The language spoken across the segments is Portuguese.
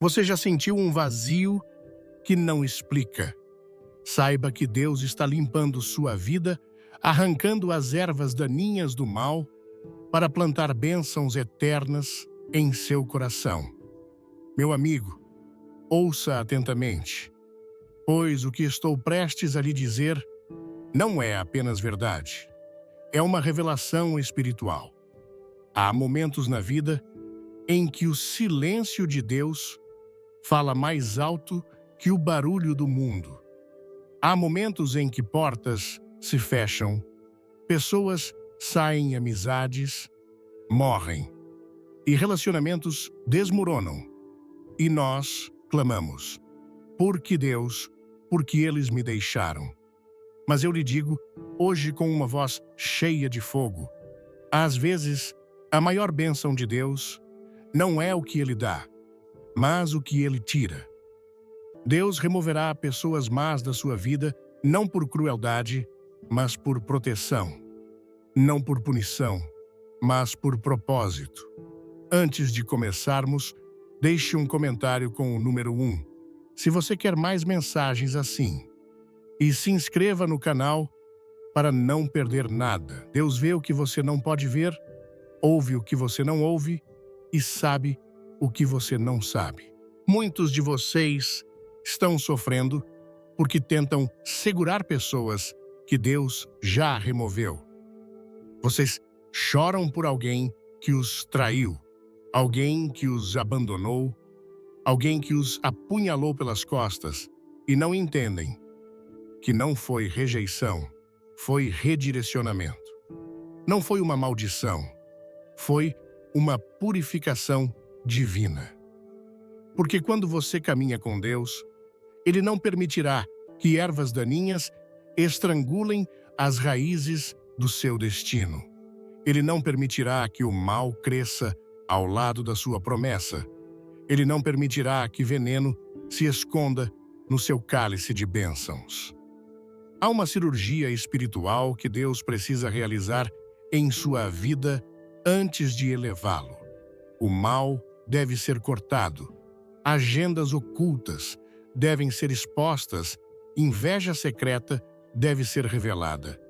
Você já sentiu um vazio que não explica? Saiba que Deus está limpando sua vida, arrancando as ervas daninhas do mal para plantar bênçãos eternas em seu coração. Meu amigo, ouça atentamente, pois o que estou prestes a lhe dizer não é apenas verdade, é uma revelação espiritual. Há momentos na vida em que o silêncio de Deus fala mais alto que o barulho do mundo. Há momentos em que portas se fecham, pessoas saem, amizades morrem e relacionamentos desmoronam. E nós clamamos: por que Deus? Por que eles me deixaram? Mas eu lhe digo, hoje com uma voz cheia de fogo, às vezes a maior bênção de Deus não é o que Ele dá, mas o que Ele tira. Deus removerá pessoas más da sua vida, não por crueldade, mas por proteção. Não por punição, mas por propósito. Antes de começarmos, deixe um comentário com o número 1, se você quer mais mensagens assim. E se inscreva no canal para não perder nada. Deus vê o que você não pode ver, ouve o que você não ouve e sabe o que você não sabe. Muitos de vocês estão sofrendo porque tentam segurar pessoas que Deus já removeu. Vocês choram por alguém que os traiu, alguém que os abandonou, alguém que os apunhalou pelas costas e não entendem que não foi rejeição, foi redirecionamento. Não foi uma maldição, foi uma purificação divina. Porque quando você caminha com Deus, Ele não permitirá que ervas daninhas estrangulem as raízes do seu destino. Ele não permitirá que o mal cresça ao lado da sua promessa. Ele não permitirá que veneno se esconda no seu cálice de bênçãos. Há uma cirurgia espiritual que Deus precisa realizar em sua vida antes de elevá-lo. O mal deve ser cortado, agendas ocultas devem ser expostas, inveja secreta deve ser revelada.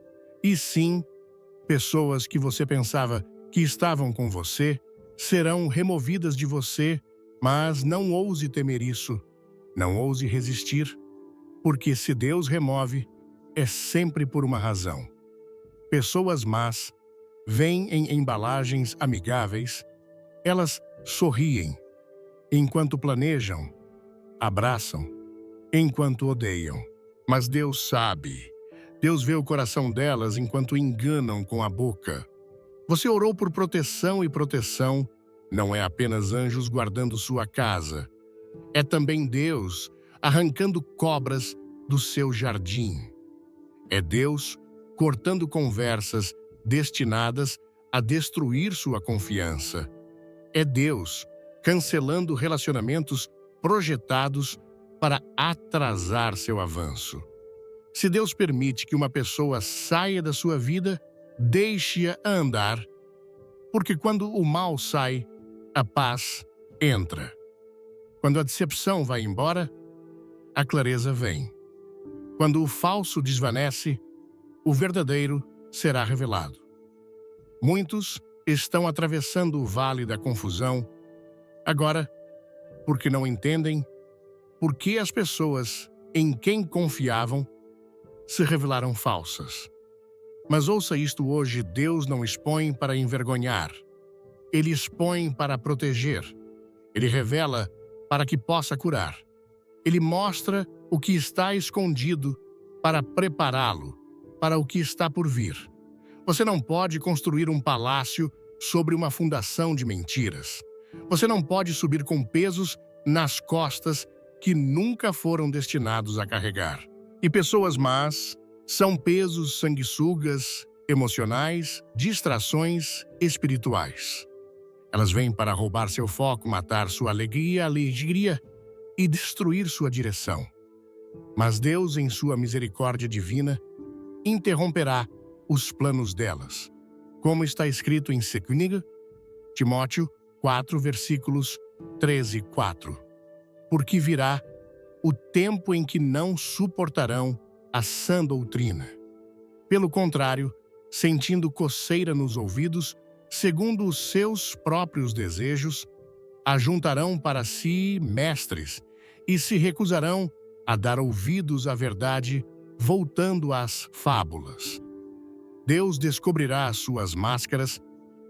E sim, pessoas que você pensava que estavam com você serão removidas de você, mas não ouse temer isso, não ouse resistir, porque se Deus remove, é sempre por uma razão. Pessoas más vêm em embalagens amigáveis, elas sorriem, enquanto planejam, abraçam, enquanto odeiam. Mas Deus sabe, Deus vê o coração delas enquanto enganam com a boca. Você orou por proteção e proteção não é apenas anjos guardando sua casa, é também Deus arrancando cobras do seu jardim. É Deus cortando conversas destinadas a destruir sua confiança. É Deus cancelando relacionamentos projetados para atrasar seu avanço. Se Deus permite que uma pessoa saia da sua vida, deixe-a andar, porque quando o mal sai, a paz entra. Quando a decepção vai embora, a clareza vem. Quando o falso desvanece, o verdadeiro será revelado. Muitos estão atravessando o vale da confusão agora porque não entendem por que as pessoas em quem confiavam se revelaram falsas. Mas ouça isto hoje, Deus não expõe para envergonhar. Ele expõe para proteger. Ele revela para que possa curar. Ele mostra o que está escondido para prepará-lo para o que está por vir. Você não pode construir um palácio sobre uma fundação de mentiras. Você não pode subir com pesos nas costas que nunca foram destinados a carregar. E pessoas más são pesos sanguessugas, emocionais, distrações espirituais. Elas vêm para roubar seu foco, matar sua alegria e destruir sua direção. Mas Deus, em sua misericórdia divina, interromperá os planos delas. Como está escrito em 2 Timóteo 4, versículos 13 e 4. porque virá o tempo em que não suportarão a sã doutrina. Pelo contrário, sentindo coceira nos ouvidos, segundo os seus próprios desejos, ajuntarão para si mestres e se recusarão a dar ouvidos à verdade, voltando às fábulas. Deus descobrirá as suas máscaras,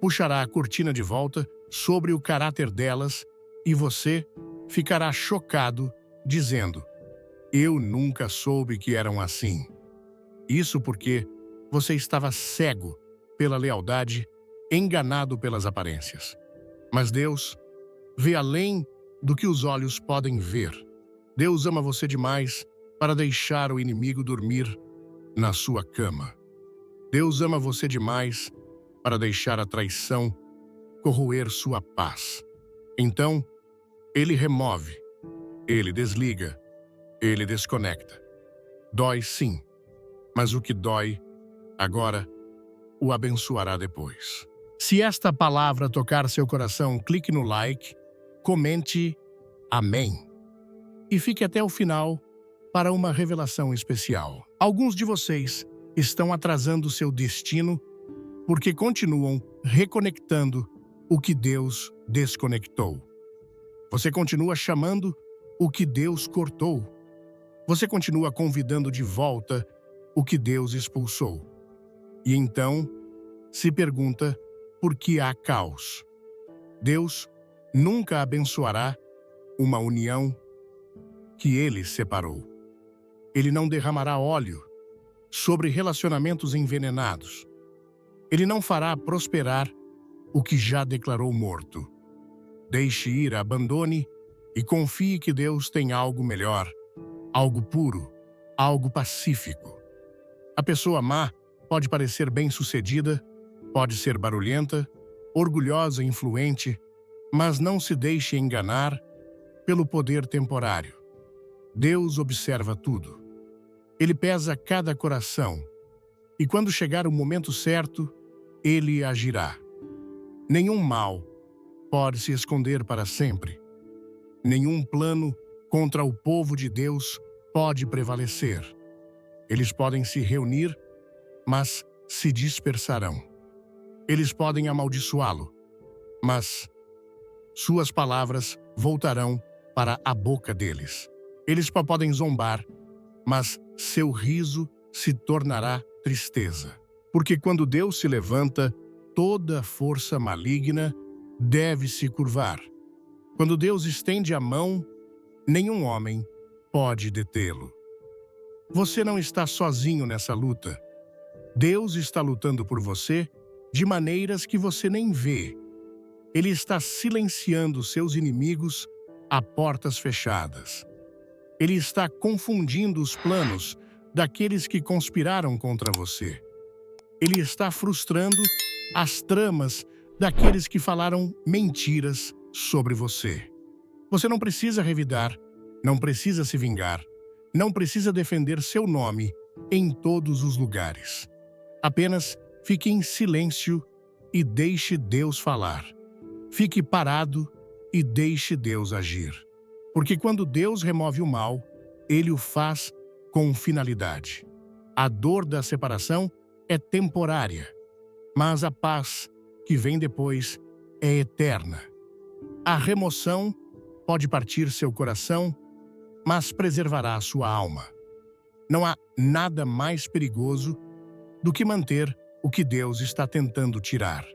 puxará a cortina de volta sobre o caráter delas e você ficará chocado, dizendo: "Eu nunca soube que eram assim." Isso porque você estava cego pela lealdade, enganado pelas aparências. Mas Deus vê além do que os olhos podem ver. Deus ama você demais para deixar o inimigo dormir na sua cama. Deus ama você demais para deixar a traição corroer sua paz. Então, Ele remove, Ele desliga, Ele desconecta. Dói sim, mas o que dói agora o abençoará depois. Se esta palavra tocar seu coração, clique no like, comente Amém. E fique até o final para uma revelação especial. Alguns de vocês estão atrasando seu destino porque continuam reconectando o que Deus desconectou. Você continua chamando o que Deus cortou. Você continua convidando de volta o que Deus expulsou. E então se pergunta por que há caos. Deus nunca abençoará uma união que Ele separou. Ele não derramará óleo sobre relacionamentos envenenados. Ele não fará prosperar o que já declarou morto. Deixe ir, abandone e confie que Deus tem algo melhor, algo puro, algo pacífico. A pessoa má pode parecer bem-sucedida, pode ser barulhenta, orgulhosa e influente, mas não se deixe enganar pelo poder temporário. Deus observa tudo. Ele pesa cada coração e quando chegar o momento certo, Ele agirá. Nenhum mal pode se esconder para sempre. Nenhum plano contra o povo de Deus pode prevalecer. Eles podem se reunir, mas se dispersarão. Eles podem amaldiçoá-lo, mas suas palavras voltarão para a boca deles. Eles podem zombar, mas seu riso se tornará tristeza. Porque quando Deus se levanta, toda força maligna deve se curvar. Quando Deus estende a mão, nenhum homem pode detê-lo. Você não está sozinho nessa luta. Deus está lutando por você de maneiras que você nem vê. Ele está silenciando seus inimigos a portas fechadas. Ele está confundindo os planos daqueles que conspiraram contra você. Ele está frustrando as tramas daqueles que falaram mentiras sobre você. Você não precisa revidar, não precisa se vingar, não precisa defender seu nome em todos os lugares. Apenas fique em silêncio e deixe Deus falar. Fique parado e deixe Deus agir. Porque quando Deus remove o mal, Ele o faz com finalidade. A dor da separação é temporária, mas a paz que vem depois é eterna. A remoção pode partir seu coração, mas preservará sua alma. Não há nada mais perigoso do que manter o que Deus está tentando tirar.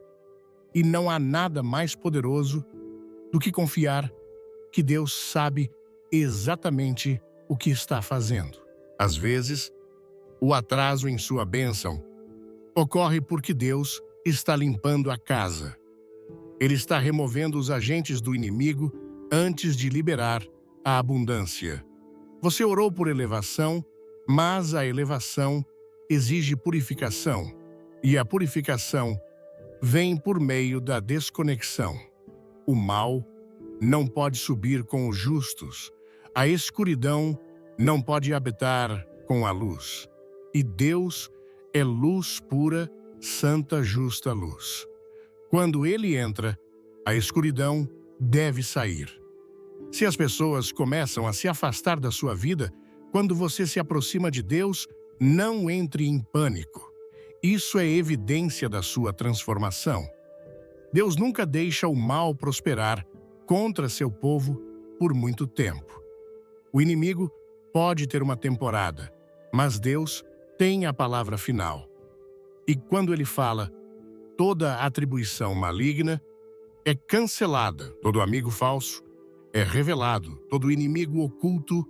E não há nada mais poderoso do que confiar que Deus sabe exatamente o que está fazendo. Às vezes, o atraso em sua bênção ocorre porque Deus está limpando a casa. Ele está removendo os agentes do inimigo antes de liberar a abundância. Você orou por elevação, mas a elevação exige purificação, e a purificação vem por meio da desconexão. O mal não pode subir com os justos, a escuridão não pode habitar com a luz. E Deus é luz pura, santa, justa luz. Quando Ele entra, a escuridão deve sair. Se as pessoas começam a se afastar da sua vida quando você se aproxima de Deus, não entre em pânico. Isso é evidência da sua transformação. Deus nunca deixa o mal prosperar contra seu povo por muito tempo. O inimigo pode ter uma temporada, mas Deus tem a palavra final. E quando ele fala, toda atribuição maligna é cancelada, todo amigo falso é revelado, todo inimigo oculto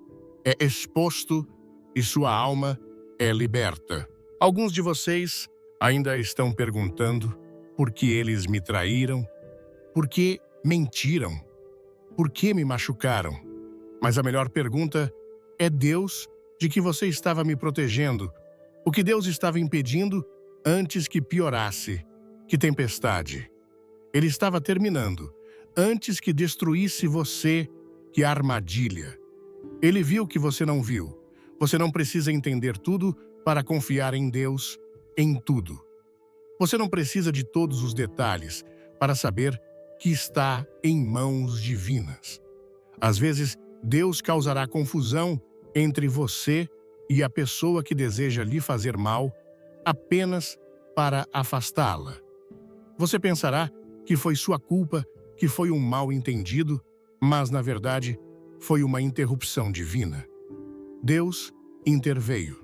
é exposto e sua alma é liberta. Alguns de vocês ainda estão perguntando por que eles me traíram, por que mentiram, por que me machucaram. Mas a melhor pergunta é Deus de que você estava me protegendo, o que Deus estava impedindo antes que piorasse. Que tempestade! Ele estava terminando, antes que destruísse você, que armadilha. Ele viu que você não viu. Você não precisa entender tudo para confiar em Deus, em tudo. Você não precisa de todos os detalhes para saber que está em mãos divinas. Às vezes, Deus causará confusão entre você e a pessoa que deseja lhe fazer mal apenas para afastá-la. Você pensará que foi sua culpa, que foi um mal-entendido, mas, na verdade, foi uma interrupção divina. Deus interveio.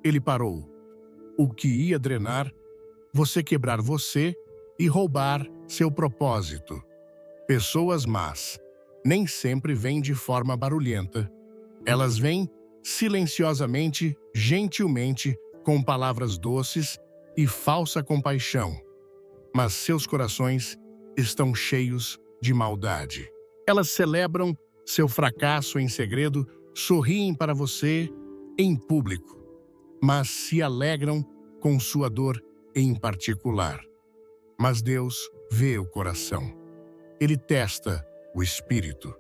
Ele parou o que ia drenar, você quebrar você e roubar seu propósito. Pessoas más nem sempre vêm de forma barulhenta. Elas vêm silenciosamente, gentilmente, com palavras doces e falsa compaixão. Mas seus corações estão cheios de maldade. Elas celebram seu fracasso em segredo, sorriem para você em público, mas se alegram com sua dor em particular. Mas Deus vê o coração. Ele testa o espírito.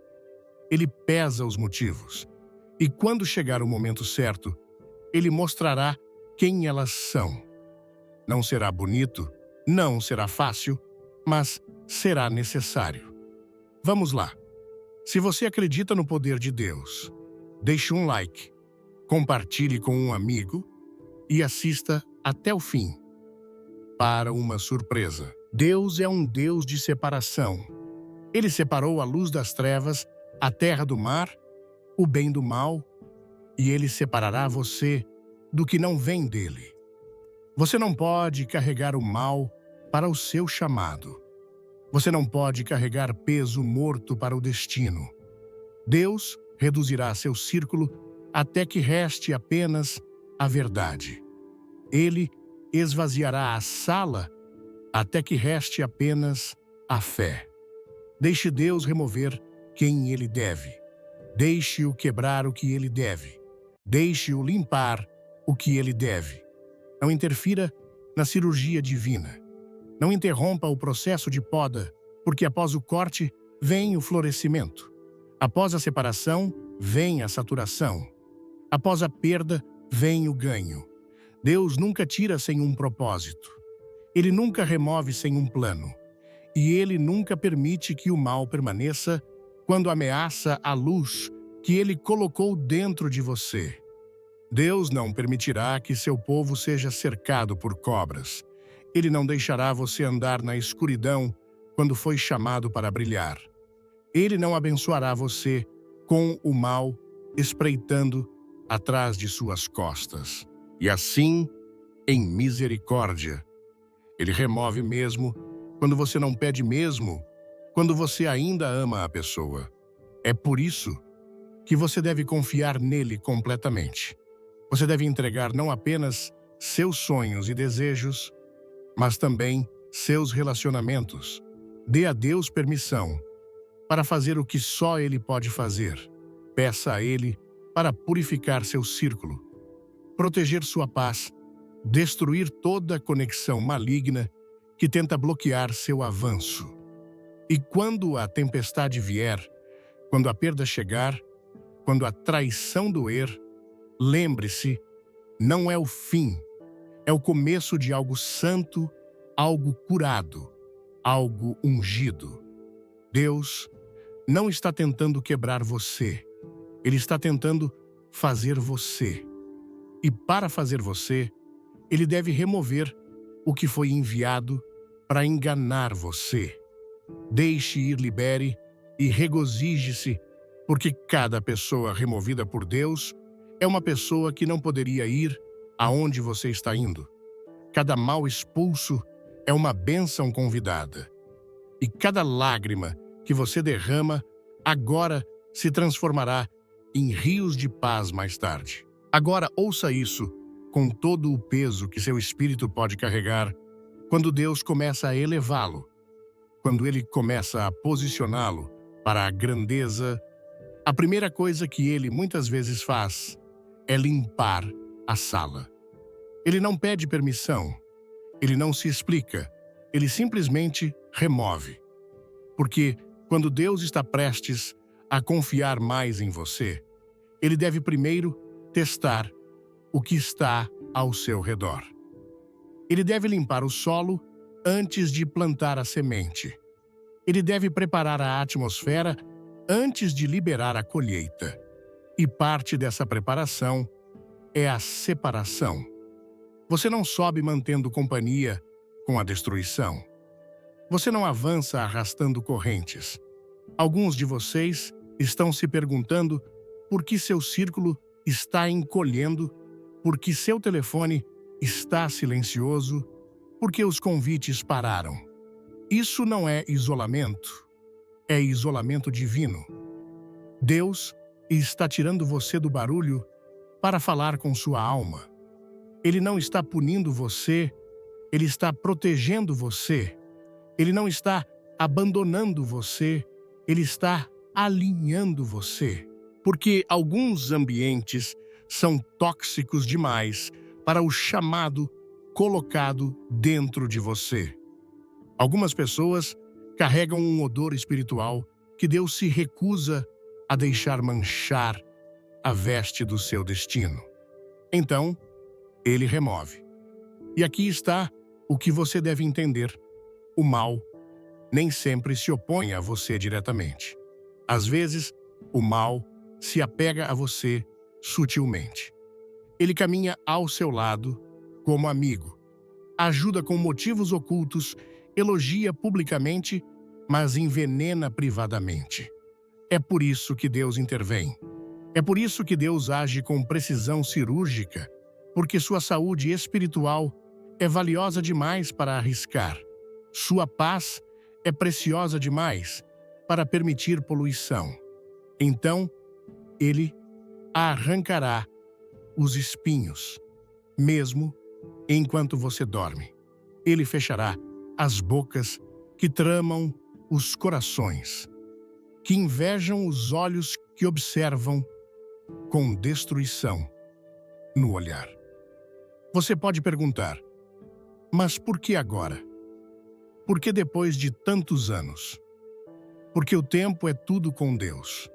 Ele pesa os motivos. E quando chegar o momento certo, Ele mostrará quem elas são. Não será bonito, não será fácil, mas será necessário. Vamos lá. Se você acredita no poder de Deus, deixe um like, compartilhe com um amigo e assista até o fim para uma surpresa. Deus é um Deus de separação. Ele separou a luz das trevas, a terra do mar, o bem do mal, e Ele separará você do que não vem dele. Você não pode carregar o mal para o seu chamado. Você não pode carregar peso morto para o destino. Deus reduzirá seu círculo até que reste apenas a verdade. Ele esvaziará a sala até que reste apenas a fé. Deixe Deus remover quem Ele deve. Deixe-o quebrar o que Ele deve. Deixe-o limpar o que Ele deve. Não interfira na cirurgia divina. Não interrompa o processo de poda, porque após o corte vem o florescimento. Após a separação, vem a saturação. Após a perda, vem o ganho. Deus nunca tira sem um propósito. Ele nunca remove sem um plano. E Ele nunca permite que o mal permaneça quando ameaça a luz que Ele colocou dentro de você. Deus não permitirá que seu povo seja cercado por cobras. Ele não deixará você andar na escuridão quando foi chamado para brilhar. Ele não abençoará você com o mal espreitando atrás de suas costas. E assim, em misericórdia, Ele remove mesmo quando você não pede mesmo, quando você ainda ama a pessoa. É por isso que você deve confiar nele completamente. Você deve entregar não apenas seus sonhos e desejos, mas também seus relacionamentos. Dê a Deus permissão para fazer o que só Ele pode fazer. Peça a Ele para purificar seu círculo, proteger sua paz, destruir toda conexão maligna que tenta bloquear seu avanço. E quando a tempestade vier, quando a perda chegar, quando a traição doer, lembre-se, não é o fim, é o começo de algo santo, algo curado, algo ungido. Deus não está tentando quebrar você. Ele está tentando fazer você. E para fazer você, ele deve remover o que foi enviado para enganar você. Deixe ir, libere e regozije-se, porque cada pessoa removida por Deus é uma pessoa que não poderia ir aonde você está indo. Cada mal expulso é uma bênção convidada. E cada lágrima que você derrama agora se transformará em rios de paz mais tarde. Agora ouça isso com todo o peso que seu espírito pode carregar quando Deus começa a elevá-lo, quando ele começa a posicioná-lo para a grandeza. A primeira coisa que ele muitas vezes faz é limpar a sala. Ele não pede permissão, ele não se explica, ele simplesmente remove. Porque quando Deus está prestes a confiar mais em você, ele deve primeiro testar o que está ao seu redor. Ele deve limpar o solo antes de plantar a semente. Ele deve preparar a atmosfera antes de liberar a colheita. E parte dessa preparação é a separação. Você não sobe mantendo companhia com a destruição. Você não avança arrastando correntes. Alguns de vocês estão se perguntando por que seu círculo está encolhendo, por que seu telefone está silencioso, por que os convites pararam. Isso não é isolamento, é isolamento divino. Deus está tirando você do barulho para falar com sua alma. Ele não está punindo você, ele está protegendo você. Ele não está abandonando você, ele está alinhando você. Porque alguns ambientes são tóxicos demais para o chamado colocado dentro de você. Algumas pessoas carregam um odor espiritual que Deus se recusa a deixar manchar a veste do seu destino. Então, ele remove. E aqui está o que você deve entender. O mal nem sempre se opõe a você diretamente. Às vezes, o mal se apega a você sutilmente. Ele caminha ao seu lado como amigo, ajuda com motivos ocultos, elogia publicamente, mas envenena privadamente. É por isso que Deus intervém. É por isso que Deus age com precisão cirúrgica, porque sua saúde espiritual é valiosa demais para arriscar. Sua paz é preciosa demais para permitir poluição. Então, ele arrancará os espinhos, mesmo enquanto você dorme. Ele fechará as bocas que tramam os corações, que invejam os olhos que observam com destruição no olhar. Você pode perguntar, mas por que agora? Por que depois de tantos anos? Porque o tempo é tudo com Deus.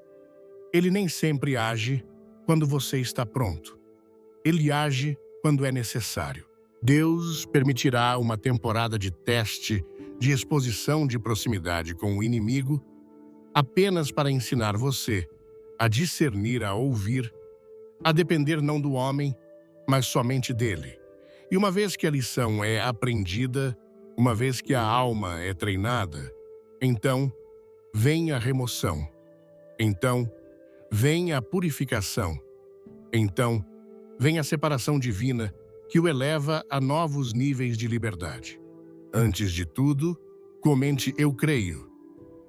Ele nem sempre age quando você está pronto. Ele age quando é necessário. Deus permitirá uma temporada de teste, de exposição de proximidade com o inimigo, apenas para ensinar você a discernir, a ouvir, a depender não do homem, mas somente dele. E uma vez que a lição é aprendida, uma vez que a alma é treinada, então vem a remoção. Então vem a purificação. Então vem a separação divina que o eleva a novos níveis de liberdade. Antes de tudo, comente "Eu creio"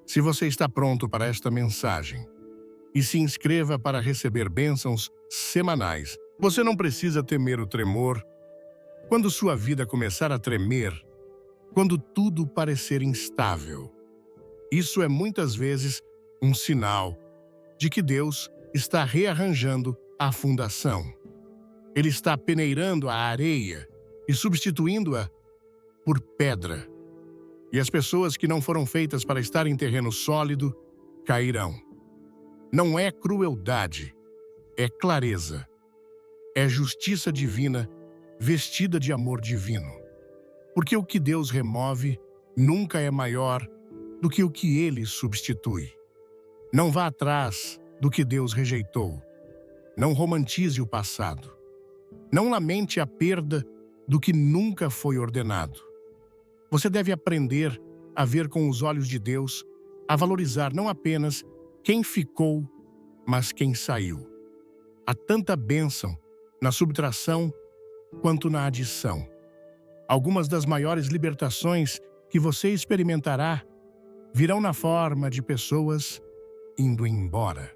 se você está pronto para esta mensagem. E se inscreva para receber bênçãos semanais. Você não precisa temer o tremor. Quando sua vida começar a tremer, quando tudo parecer instável, isso é muitas vezes um sinal de que Deus está rearranjando a fundação. Ele está peneirando a areia e substituindo-a por pedra. E as pessoas que não foram feitas para estar em terreno sólido cairão. Não é crueldade, é clareza. É justiça divina vestida de amor divino. Porque o que Deus remove nunca é maior do que o que ele substitui. Não vá atrás do que Deus rejeitou. Não romantize o passado. Não lamente a perda do que nunca foi ordenado. Você deve aprender a ver com os olhos de Deus, a valorizar não apenas quem ficou, mas quem saiu. Há tanta bênção na subtração quanto na adição. Algumas das maiores libertações que você experimentará virão na forma de pessoas indo embora.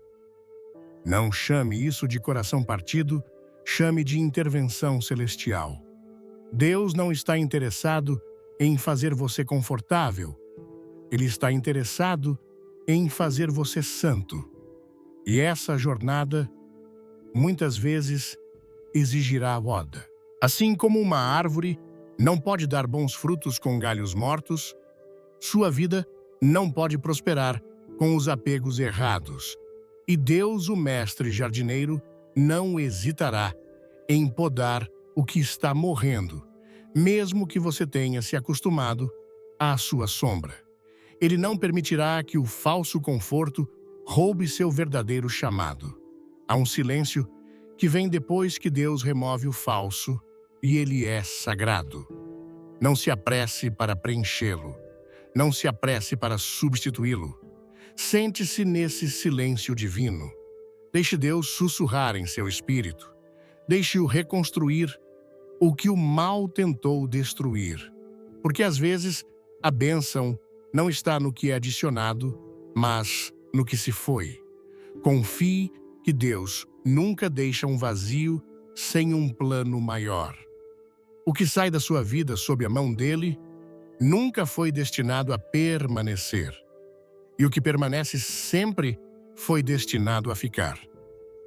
Não chame isso de coração partido, chame de intervenção celestial. Deus não está interessado em fazer você confortável. Ele está interessado em fazer você santo. E essa jornada, muitas vezes, exigirá poda. Assim como uma árvore não pode dar bons frutos com galhos mortos, sua vida não pode prosperar com os apegos errados. E Deus, o mestre jardineiro, não hesitará em podar o que está morrendo, mesmo que você tenha se acostumado à sua sombra. Ele não permitirá que o falso conforto roube seu verdadeiro chamado. Há um silêncio que vem depois que Deus remove o falso, e ele é sagrado. Não se apresse para preenchê-lo. Não se apresse para substituí-lo. Sente-se nesse silêncio divino. Deixe Deus sussurrar em seu espírito. Deixe-o reconstruir o que o mal tentou destruir. Porque às vezes a bênção não está no que é adicionado, mas no que se foi. Confie que Deus nunca deixa um vazio sem um plano maior. O que sai da sua vida sob a mão dele nunca foi destinado a permanecer. E o que permanece sempre foi destinado a ficar.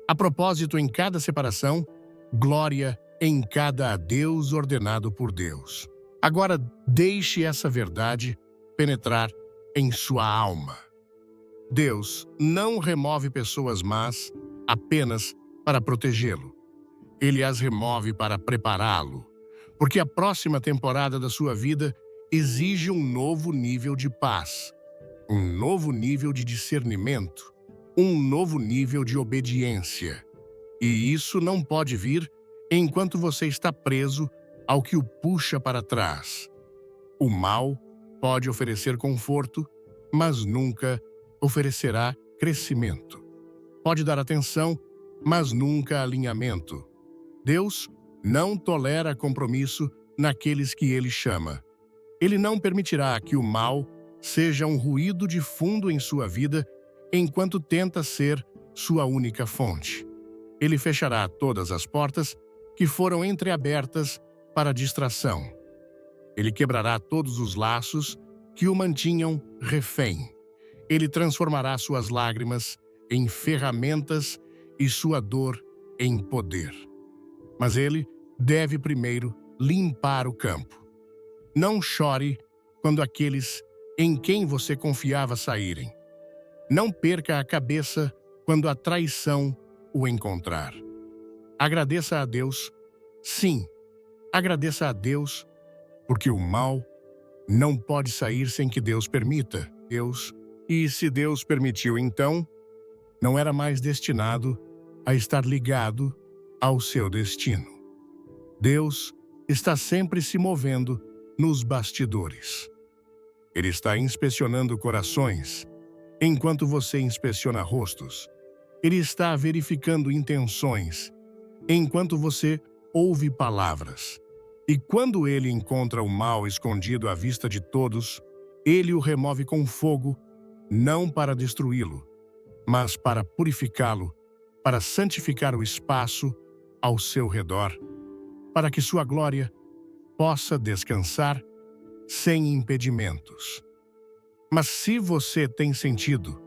A propósito, em cada separação, glória em cada adeus ordenado por Deus. Agora, deixe essa verdade penetrar em sua alma. Deus não remove pessoas más apenas para protegê-lo. Ele as remove para prepará-lo, porque a próxima temporada da sua vida exige um novo nível de paz, um novo nível de discernimento, um novo nível de obediência. E isso não pode vir enquanto você está preso ao que o puxa para trás. O mal pode oferecer conforto, mas nunca oferecerá crescimento. Pode dar atenção, mas nunca alinhamento. Deus não tolera compromisso naqueles que ele chama. Ele não permitirá que o mal seja um ruído de fundo em sua vida enquanto tenta ser sua única fonte. Ele fechará todas as portas que foram entreabertas para distração. Ele quebrará todos os laços que o mantinham refém. Ele transformará suas lágrimas em ferramentas e sua dor em poder. Mas ele deve primeiro limpar o campo. Não chore quando aqueles em quem você confiava saírem. Não perca a cabeça quando a traição o encontrar. Agradeça a Deus. Sim, agradeça a Deus, porque o mal não pode sair sem que Deus permita. E se Deus permitiu, então, não era mais destinado a estar ligado ao seu destino. Deus está sempre se movendo nos bastidores. Ele está inspecionando corações, enquanto você inspeciona rostos. Ele está verificando intenções, enquanto você ouve palavras. E quando ele encontra o mal escondido à vista de todos, ele o remove com fogo, não para destruí-lo, mas para purificá-lo, para santificar o espaço ao seu redor, para que sua glória possa descansar sem impedimentos. Mas se você tem sentido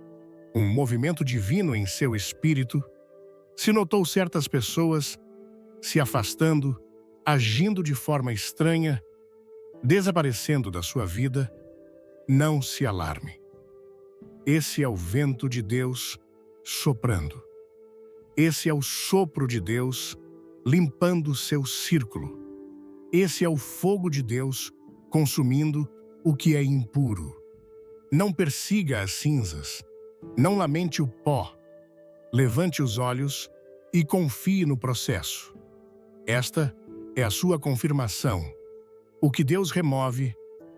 um movimento divino em seu espírito, se notou certas pessoas se afastando, agindo de forma estranha, desaparecendo da sua vida, não se alarme. Esse é o vento de Deus soprando. Esse é o sopro de Deus limpando seu círculo. Esse é o fogo de Deus consumindo o que é impuro. Não persiga as cinzas. Não lamente o pó. Levante os olhos e confie no processo. Esta é a sua confirmação. O que Deus remove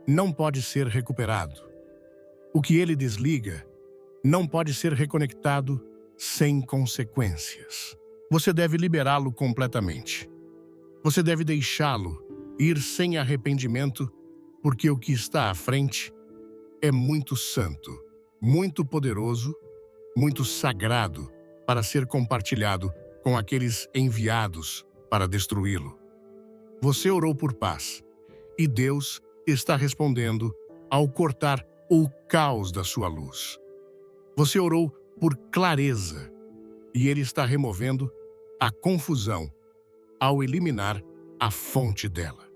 não pode ser recuperado. O que Ele desliga não pode ser reconectado sem consequências. Você deve liberá-lo completamente. Você deve deixá-lo ir sem arrependimento, porque o que está à frente é muito santo, muito poderoso, muito sagrado para ser compartilhado com aqueles enviados para destruí-lo. Você orou por paz, e Deus está respondendo ao cortar o caos da sua luz. Você orou por clareza, e Ele está removendo a confusão ao eliminar a fonte dela.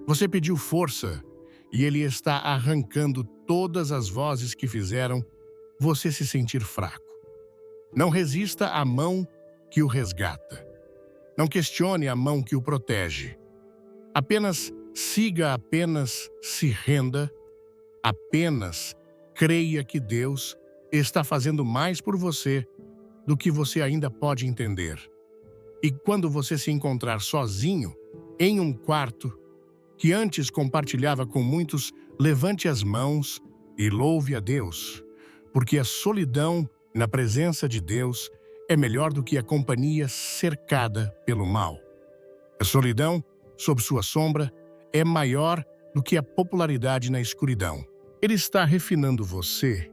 Você pediu força, e Ele está arrancando todas as vozes que fizeram você se sentir fraco. Não resista à mão que o resgata. Não questione a mão que o protege. Apenas siga, apenas se renda, apenas creia que Deus está fazendo mais por você do que você ainda pode entender. E quando você se encontrar sozinho, em um quarto, que antes compartilhava com muitos, levante as mãos e louve a Deus, porque a solidão na presença de Deus é melhor do que a companhia cercada pelo mal. A solidão, sob sua sombra, é maior do que a popularidade na escuridão. Ele está refinando você,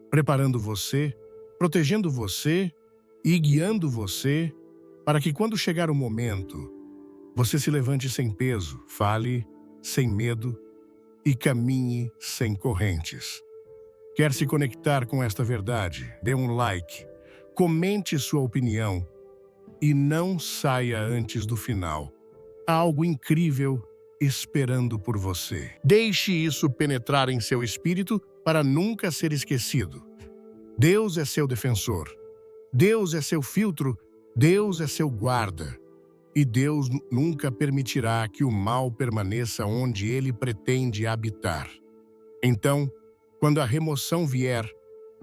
preparando você, protegendo você e guiando você para que quando chegar o momento, você se levante sem peso, fale sem medo e caminhe sem correntes. Quer se conectar com esta verdade? Dê um like, comente sua opinião e não saia antes do final. Há algo incrível esperando por você. Deixe isso penetrar em seu espírito para nunca ser esquecido. Deus é seu defensor. Deus é seu filtro. Deus é seu guarda. E Deus nunca permitirá que o mal permaneça onde ele pretende habitar. Então, quando a remoção vier,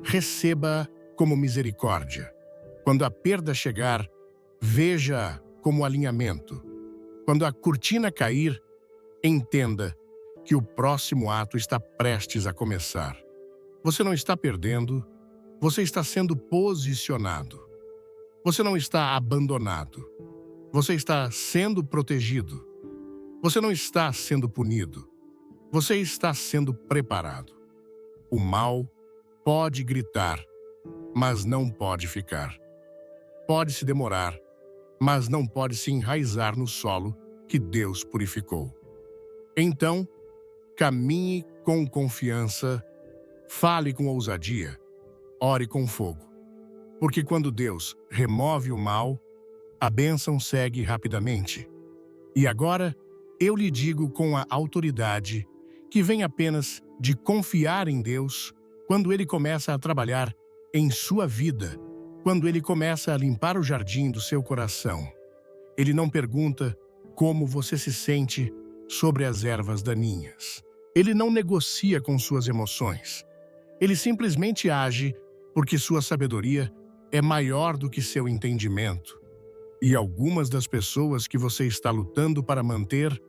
receba-a como misericórdia. Quando a perda chegar, veja-a como alinhamento. Quando a cortina cair, entenda que o próximo ato está prestes a começar. Você não está perdendo, você está sendo posicionado. Você não está abandonado. Você está sendo protegido. Você não está sendo punido. Você está sendo preparado. O mal pode gritar, mas não pode ficar. Pode se demorar, mas não pode se enraizar no solo que Deus purificou. Então, caminhe com confiança, fale com ousadia, ore com fogo. Porque quando Deus remove o mal, a bênção segue rapidamente. E agora, eu lhe digo com a autoridade que vem apenas de confiar em Deus quando Ele começa a trabalhar em sua vida, quando Ele começa a limpar o jardim do seu coração. Ele não pergunta como você se sente sobre as ervas daninhas. Ele não negocia com suas emoções. Ele simplesmente age porque sua sabedoria é maior do que seu entendimento. E algumas das pessoas que você está lutando para manter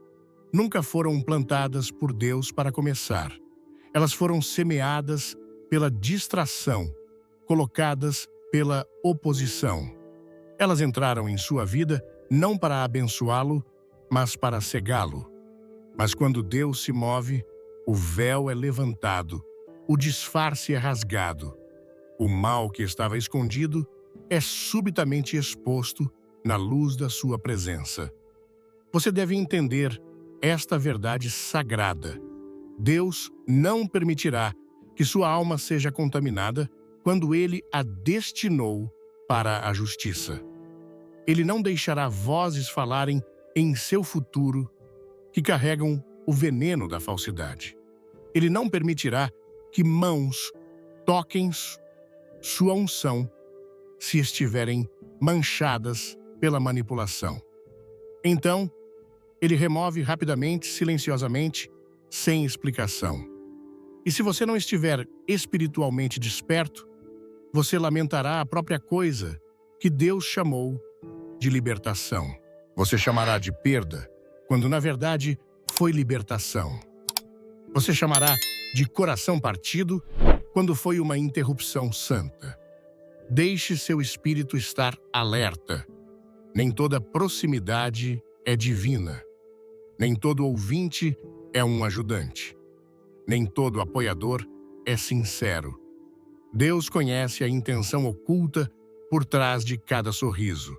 nunca foram plantadas por Deus para começar. Elas foram semeadas pela distração, colocadas pela oposição. Elas entraram em sua vida não para abençoá-lo, mas para cegá-lo. Mas quando Deus se move, o véu é levantado, o disfarce é rasgado. O mal que estava escondido é subitamente exposto na luz da sua presença. Você deve entender esta verdade sagrada. Deus não permitirá que sua alma seja contaminada quando Ele a destinou para a justiça. Ele não deixará vozes falarem em seu futuro que carregam o veneno da falsidade. Ele não permitirá que mãos toquem sua unção se estiverem manchadas pela manipulação. Então, ele remove rapidamente, silenciosamente, sem explicação. E se você não estiver espiritualmente desperto, você lamentará a própria coisa que Deus chamou de libertação. Você chamará de perda, quando na verdade foi libertação. Você chamará de coração partido, quando foi uma interrupção santa. Deixe seu espírito estar alerta. Nem toda proximidade é divina. Nem todo ouvinte é um ajudante. Nem todo apoiador é sincero. Deus conhece a intenção oculta por trás de cada sorriso.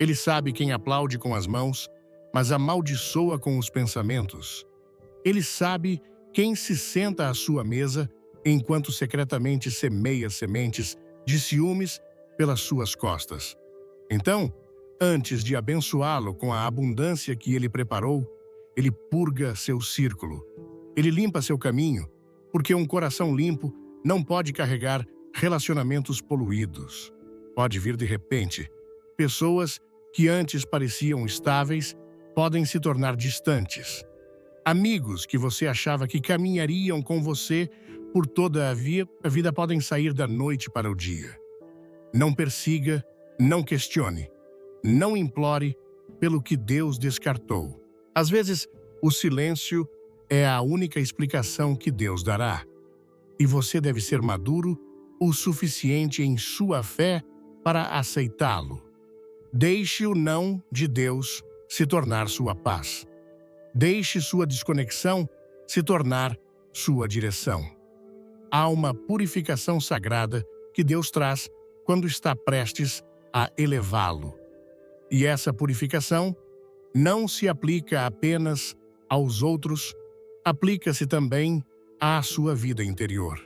Ele sabe quem aplaude com as mãos, mas amaldiçoa com os pensamentos. Ele sabe quem se senta à sua mesa enquanto secretamente semeia sementes de ciúmes pelas suas costas. Então, antes de abençoá-lo com a abundância que ele preparou, ele purga seu círculo. Ele limpa seu caminho, porque um coração limpo não pode carregar relacionamentos poluídos. Pode vir de repente. Pessoas que antes pareciam estáveis podem se tornar distantes. Amigos que você achava que caminhariam com você por toda a vida podem sair da noite para o dia. Não persiga, não questione, não implore pelo que Deus descartou. Às vezes, o silêncio é a única explicação que Deus dará. E você deve ser maduro o suficiente em sua fé para aceitá-lo. Deixe o não de Deus se tornar sua paz. Deixe sua desconexão se tornar sua direção. Há uma purificação sagrada que Deus traz quando está prestes a elevá-lo. E essa purificação não se aplica apenas aos outros, aplica-se também à sua vida interior.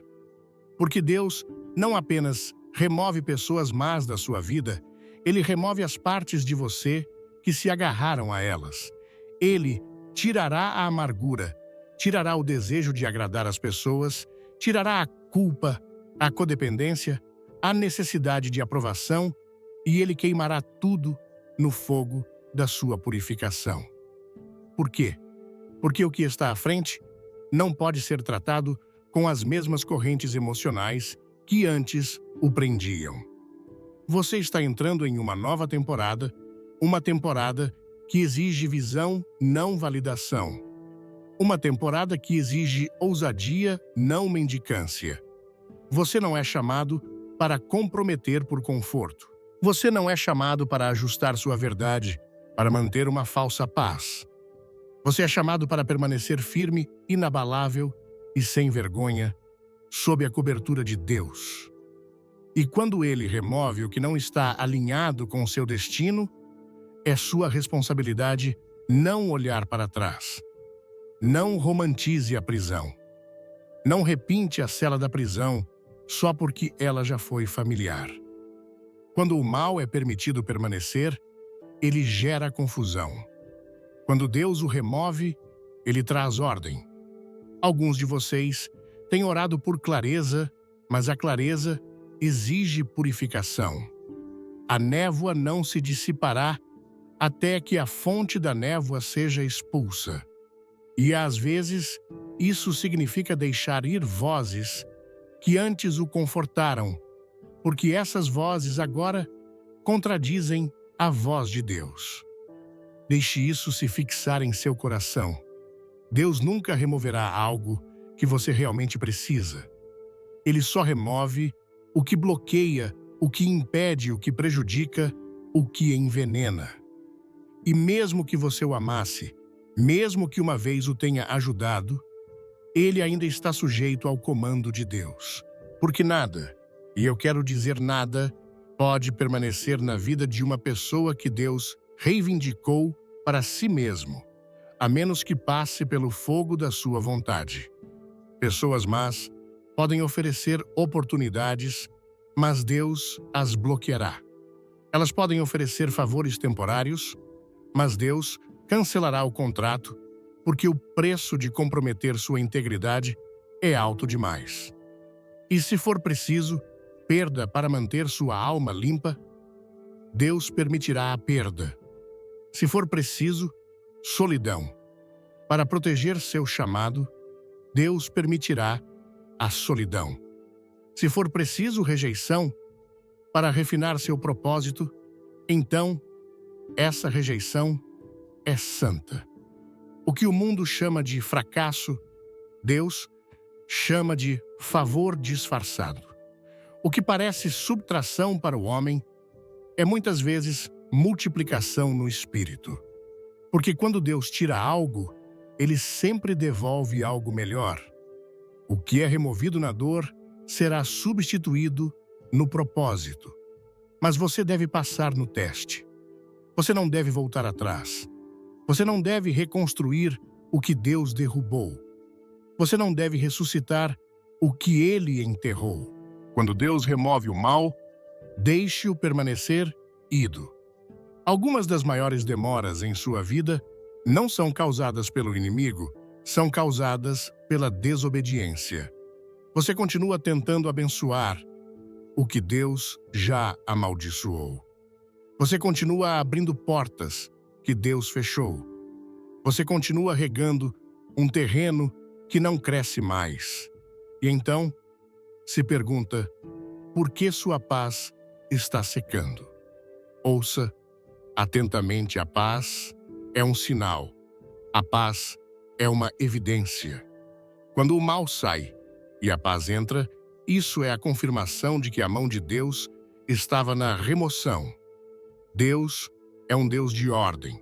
Porque Deus não apenas remove pessoas más da sua vida, Ele remove as partes de você que se agarraram a elas. Ele tirará a amargura, tirará o desejo de agradar as pessoas, tirará a culpa, a codependência, a necessidade de aprovação, e Ele queimará tudo no fogo da sua purificação. Por quê? Porque o que está à frente não pode ser tratado com as mesmas correntes emocionais que antes o prendiam. Você está entrando em uma nova temporada, uma temporada que exige visão, não validação. Uma temporada que exige ousadia, não mendicância. Você não é chamado para comprometer por conforto. Você não é chamado para ajustar sua verdade, para manter uma falsa paz. Você é chamado para permanecer firme, inabalável e sem vergonha, sob a cobertura de Deus. E quando Ele remove o que não está alinhado com o seu destino, é sua responsabilidade não olhar para trás. Não romantize a prisão. Não repinte a cela da prisão só porque ela já foi familiar. Quando o mal é permitido permanecer, ele gera confusão. Quando Deus o remove, ele traz ordem. Alguns de vocês têm orado por clareza, mas a clareza exige purificação. A névoa não se dissipará até que a fonte da névoa seja expulsa. E às vezes, isso significa deixar ir vozes que antes o confortaram, porque essas vozes agora contradizem a voz de Deus. Deixe isso se fixar em seu coração. Deus nunca removerá algo que você realmente precisa. Ele só remove o que bloqueia, o que impede, o que prejudica, o que envenena. E mesmo que você o amasse, mesmo que uma vez o tenha ajudado, ele ainda está sujeito ao comando de Deus. Porque nada, e eu quero dizer nada, pode permanecer na vida de uma pessoa que Deus reivindicou para si mesmo, a menos que passe pelo fogo da sua vontade. Pessoas más podem oferecer oportunidades, mas Deus as bloqueará. Elas podem oferecer favores temporários, mas Deus cancelará o contrato, porque o preço de comprometer sua integridade é alto demais. E se for preciso, perda para manter sua alma limpa, Deus permitirá a perda. Se for preciso, solidão. Para proteger seu chamado, Deus permitirá a solidão. Se for preciso rejeição para refinar seu propósito, então essa rejeição é santa. O que o mundo chama de fracasso, Deus chama de favor disfarçado. O que parece subtração para o homem é muitas vezes multiplicação no espírito. Porque quando Deus tira algo, ele sempre devolve algo melhor. O que é removido na dor será substituído no propósito. Mas você deve passar no teste. Você não deve voltar atrás. Você não deve reconstruir o que Deus derrubou. Você não deve ressuscitar o que ele enterrou. Quando Deus remove o mal, deixe-o permanecer ido. Algumas das maiores demoras em sua vida não são causadas pelo inimigo, são causadas pela desobediência. Você continua tentando abençoar o que Deus já amaldiçoou. Você continua abrindo portas que Deus fechou. Você continua regando um terreno que não cresce mais. E então, se pergunta, por que sua paz está secando? Ouça atentamente, a paz é um sinal. A paz é uma evidência. Quando o mal sai e a paz entra, isso é a confirmação de que a mão de Deus estava na remoção. Deus é um Deus de ordem.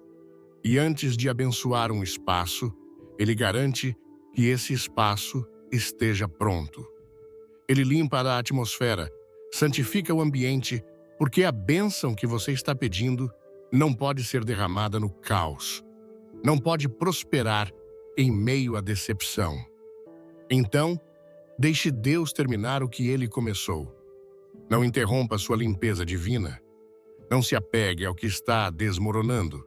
E antes de abençoar um espaço, ele garante que esse espaço esteja pronto. Ele limpa a atmosfera, santifica o ambiente, porque a bênção que você está pedindo não pode ser derramada no caos. Não pode prosperar em meio à decepção. Então, deixe Deus terminar o que ele começou. Não interrompa sua limpeza divina. Não se apegue ao que está desmoronando.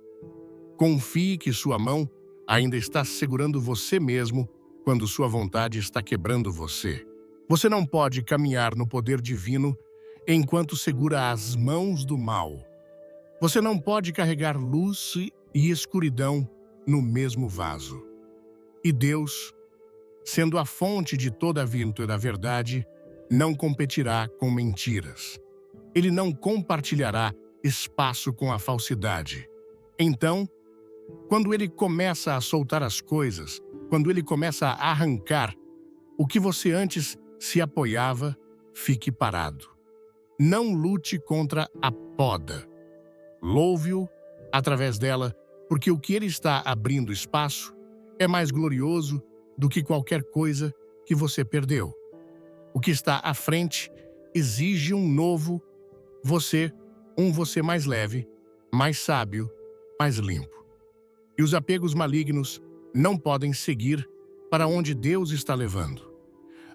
Confie que sua mão ainda está segurando você mesmo quando sua vontade está quebrando você. Você não pode caminhar no poder divino enquanto segura as mãos do mal. Você não pode carregar luz e escuridão no mesmo vaso. E Deus, sendo a fonte de toda a virtude da verdade, não competirá com mentiras. Ele não compartilhará espaço com a falsidade. Então, quando ele começa a soltar as coisas, quando ele começa a arrancar, o que você antes se apoiava, fique parado. Não lute contra a poda. Louve-o através dela, porque o que ele está abrindo espaço é mais glorioso do que qualquer coisa que você perdeu. O que está à frente exige um novo você, um você mais leve, mais sábio, mais limpo. E os apegos malignos não podem seguir para onde Deus está levando.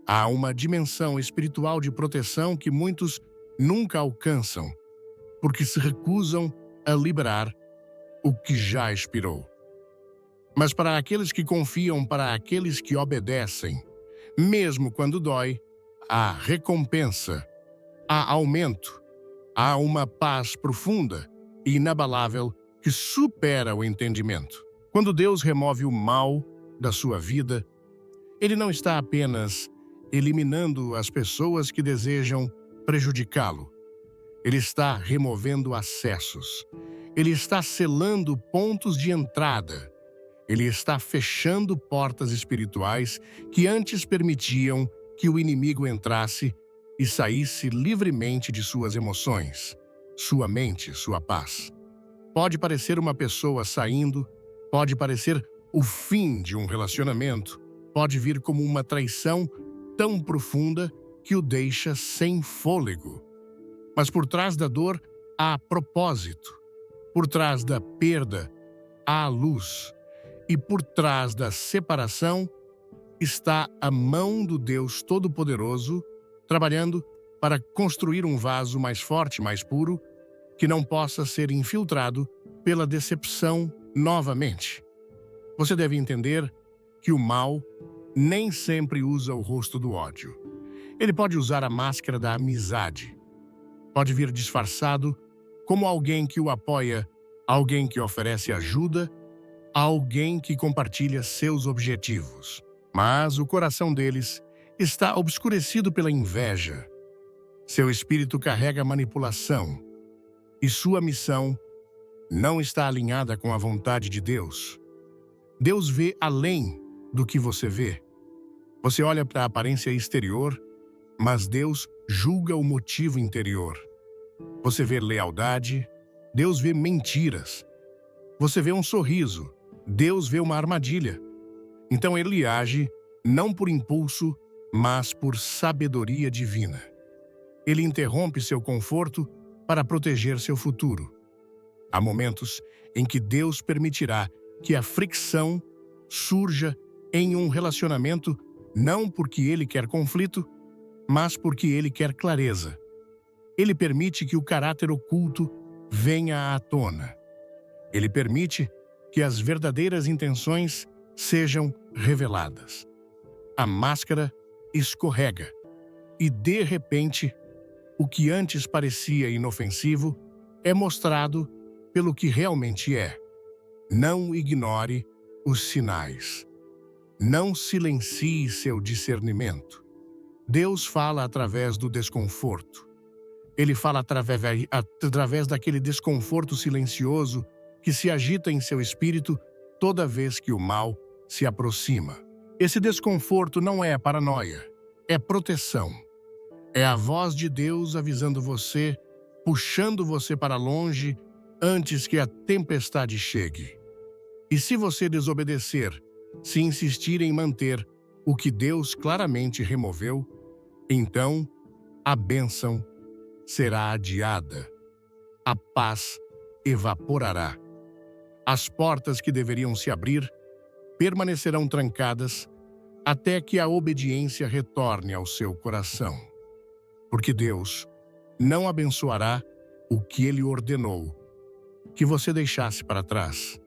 Há uma dimensão espiritual de proteção que muitos nunca alcançam, porque se recusam a liberar o que já expirou. Mas para aqueles que confiam, para aqueles que obedecem, mesmo quando dói, há recompensa, há aumento, há uma paz profunda e inabalável que supera o entendimento. Quando Deus remove o mal da sua vida, ele não está apenas eliminando as pessoas que desejam prejudicá-lo. Ele está removendo acessos. Ele está selando pontos de entrada. Ele está fechando portas espirituais que antes permitiam que o inimigo entrasse e saísse livremente de suas emoções, sua mente, sua paz. Pode parecer uma pessoa saindo, pode parecer o fim de um relacionamento, pode vir como uma traição tão profunda que o deixa sem fôlego. Mas por trás da dor há propósito, por trás da perda há luz, e por trás da separação está a mão do Deus Todo-Poderoso trabalhando para construir um vaso mais forte, mais puro, que não possa ser infiltrado pela decepção novamente. Você deve entender que o mal nem sempre usa o rosto do ódio. Ele pode usar a máscara da amizade. Pode vir disfarçado como alguém que o apoia, alguém que oferece ajuda, alguém que compartilha seus objetivos. Mas o coração deles está obscurecido pela inveja. Seu espírito carrega manipulação e sua missão não está alinhada com a vontade de Deus. Deus vê além do que você vê. Você olha para a aparência exterior, mas Deus julga o motivo interior. Você vê lealdade, Deus vê mentiras. Você vê um sorriso, Deus vê uma armadilha. Então ele age não por impulso, mas por sabedoria divina. Ele interrompe seu conforto para proteger seu futuro. Há momentos em que Deus permitirá que a fricção surja em um relacionamento não porque ele quer conflito, mas porque ele quer clareza. Ele permite que o caráter oculto venha à tona. Ele permite que as verdadeiras intenções sejam reveladas. A máscara escorrega e, de repente, o que antes parecia inofensivo é mostrado pelo que realmente é. Não ignore os sinais. Não silencie seu discernimento. Deus fala através do desconforto. Ele fala através daquele desconforto silencioso que se agita em seu espírito toda vez que o mal se aproxima. Esse desconforto não é paranoia, é proteção. É a voz de Deus avisando você, puxando você para longe antes que a tempestade chegue. E se você desobedecer, se insistir em manter o que Deus claramente removeu, então a bênção será adiada. A paz evaporará. As portas que deveriam se abrir permanecerão trancadas até que a obediência retorne ao seu coração. Porque Deus não abençoará o que Ele ordenou que você deixasse para trás.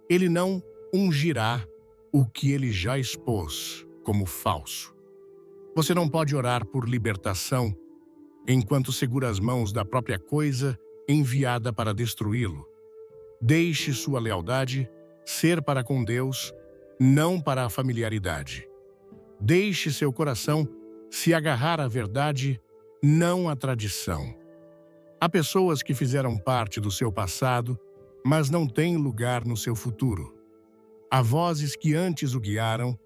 Ele não ungirá o que Ele já expôs como falso. Você não pode orar por libertação enquanto segura as mãos da própria coisa enviada para destruí-lo. Deixe sua lealdade ser para com Deus, não para a familiaridade. Deixe seu coração se agarrar à verdade, não à tradição. Há pessoas que fizeram parte do seu passado, mas não têm lugar no seu futuro. Há vozes que antes o guiaram,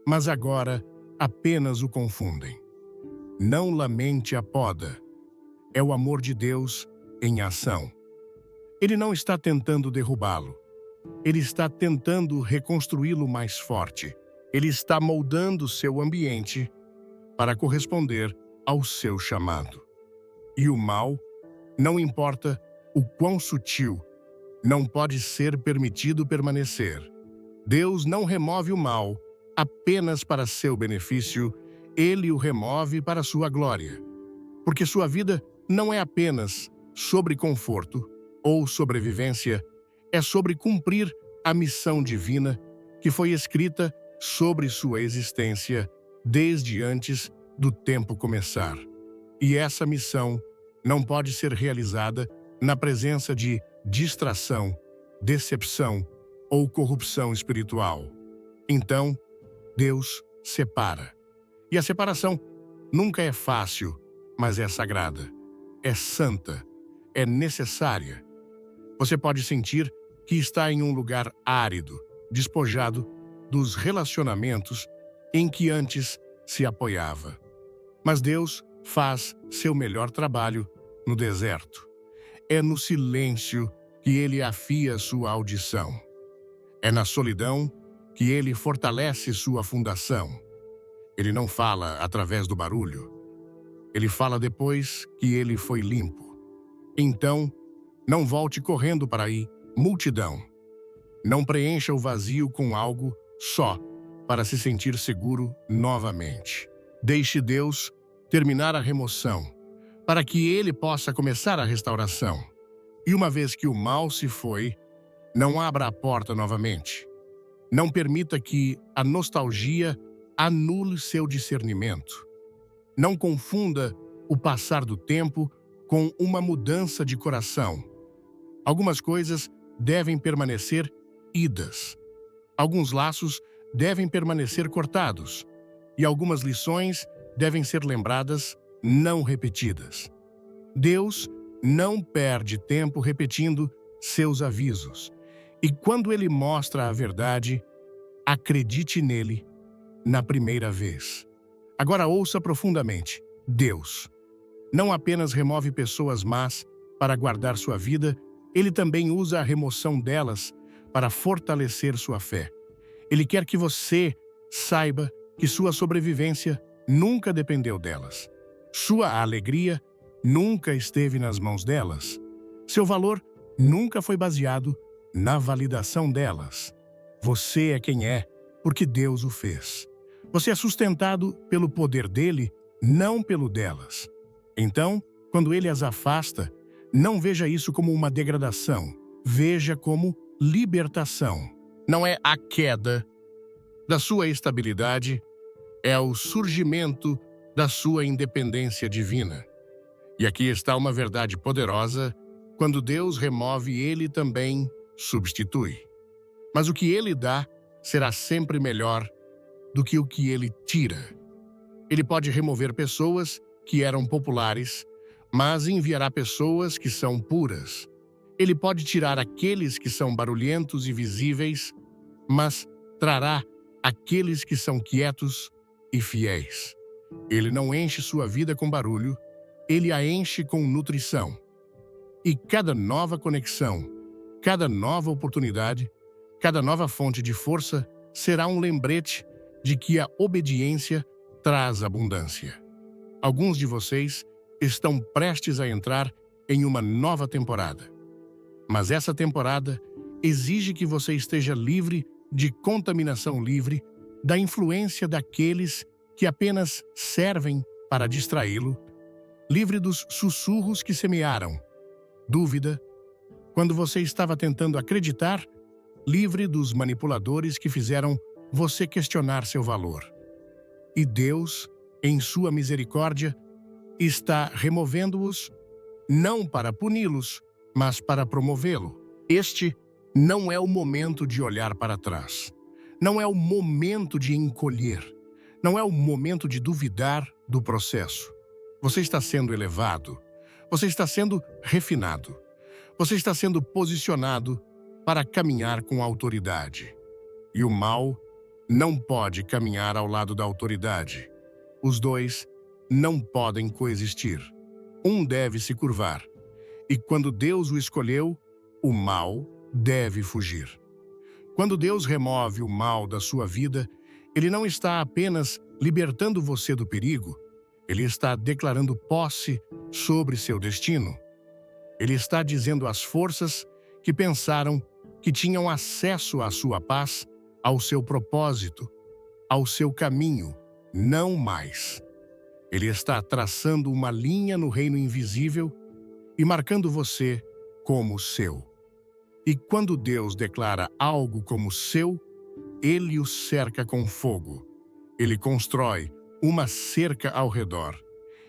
mas agora apenas o confundem. Não lamente a poda. É o amor de Deus em ação. Ele não está tentando derrubá-lo. Ele está tentando reconstruí-lo mais forte. Ele está moldando seu ambiente para corresponder ao seu chamado. E o mal, não importa o quão sutil, não pode ser permitido permanecer. Deus não remove o mal apenas para seu benefício, Ele o remove para sua glória. Porque sua vida não é apenas sobre conforto ou sobrevivência, é sobre cumprir a missão divina que foi escrita sobre sua existência desde antes do tempo começar. E essa missão não pode ser realizada na presença de distração, decepção ou corrupção espiritual. Então, Deus separa. E a separação nunca é fácil, mas é sagrada, é santa, é necessária. Você pode sentir que está em um lugar árido, despojado dos relacionamentos em que antes se apoiava. Mas Deus faz seu melhor trabalho no deserto. É no silêncio que Ele afia sua audição. É na solidão que Ele fortalece sua fundação. Ele não fala através do barulho. Ele fala depois que ele foi limpo. Então, não volte correndo para aí, multidão. Não preencha o vazio com algo só para se sentir seguro novamente. Deixe Deus terminar a remoção, para que Ele possa começar a restauração. E uma vez que o mal se foi, não abra a porta novamente. Não permita que a nostalgia anule seu discernimento. Não confunda o passar do tempo com uma mudança de coração. Algumas coisas devem permanecer idas. Alguns laços devem permanecer cortados. e algumas lições devem ser lembradas, não repetidas. Deus não perde tempo repetindo seus avisos. E quando Ele mostra a verdade, acredite nele na primeira vez. Agora ouça profundamente. Deus não apenas remove pessoas más para guardar sua vida, Ele também usa a remoção delas para fortalecer sua fé. Ele quer que você saiba que sua sobrevivência nunca dependeu delas. Sua alegria nunca esteve nas mãos delas. Seu valor nunca foi baseado na validação delas. Você é quem é, porque Deus o fez. Você é sustentado pelo poder dele, não pelo delas. Então, quando ele as afasta, não veja isso como uma degradação. Veja como libertação. Não é a queda da sua estabilidade, é o surgimento da sua independência divina. E aqui está uma verdade poderosa: quando Deus remove, ele também substitui. Mas o que ele dá será sempre melhor do que o que ele tira. Ele pode remover pessoas que eram populares, mas enviará pessoas que são puras. Ele pode tirar aqueles que são barulhentos e visíveis, mas trará aqueles que são quietos e fiéis. Ele não enche sua vida com barulho, ele a enche com nutrição. E cada nova conexão, cada nova oportunidade, cada nova fonte de força será um lembrete de que a obediência traz abundância. Alguns de vocês estão prestes a entrar em uma nova temporada. Mas essa temporada exige que você esteja livre de contaminação, livre da influência daqueles que apenas servem para distraí-lo, livre dos sussurros que semearam dúvida quando você estava tentando acreditar, livre dos manipuladores que fizeram você questionar seu valor. E Deus, em sua misericórdia, está removendo-os não para puni-los, mas para promovê-lo. Este não é o momento de olhar para trás. Não é o momento de encolher. Não é o momento de duvidar do processo. Você está sendo elevado. Você está sendo refinado. Você está sendo posicionado para caminhar com autoridade. E o mal não pode caminhar ao lado da autoridade. Os dois não podem coexistir. Um deve se curvar. E quando Deus o escolheu, o mal deve fugir. Quando Deus remove o mal da sua vida, Ele não está apenas libertando você do perigo, Ele está declarando posse sobre seu destino. Ele está dizendo às forças que pensaram que tinham acesso à sua paz, ao seu propósito, ao seu caminho, não mais. Ele está traçando uma linha no reino invisível e marcando você como seu. E quando Deus declara algo como seu, Ele o cerca com fogo. Ele constrói uma cerca ao redor.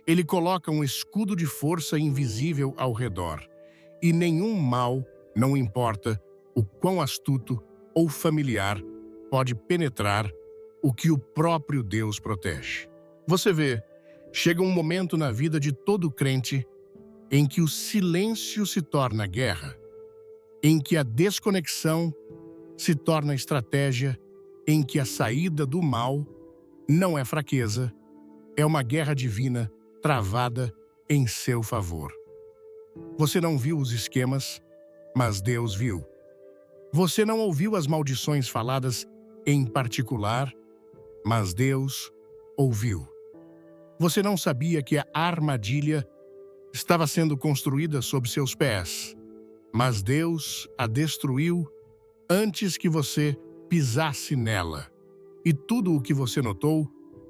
Ele coloca um escudo de força invisível ao redor. E nenhum mal, não importa o quão astuto ou familiar, pode penetrar o que o próprio Deus protege. Você vê, chega um momento na vida de todo crente em que o silêncio se torna guerra, em que a desconexão se torna estratégia, em que a saída do mal não é fraqueza, é uma guerra divina travada em seu favor. Você não viu os esquemas, mas Deus viu. Você não ouviu as maldições faladas em particular, mas Deus ouviu. Você não sabia que a armadilha estava sendo construída sob seus pés, mas Deus a destruiu antes que você pisasse nela. E tudo o que você notou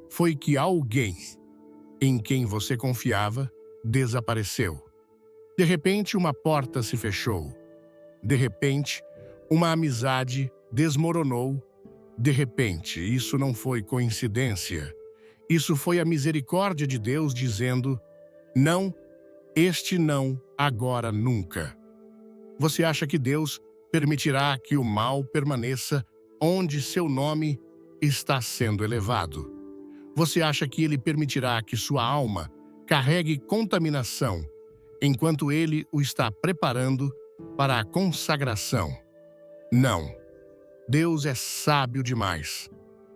foi que alguém em quem você confiava desapareceu. De repente, uma porta se fechou. De repente, uma amizade desmoronou. De repente, isso não foi coincidência. Isso foi a misericórdia de Deus dizendo: não, este não, agora, nunca. Você acha que Deus permitirá que o mal permaneça onde seu nome está sendo elevado? Você acha que ele permitirá que sua alma carregue contaminação, enquanto ele o está preparando para a consagração? Não. Deus é sábio demais,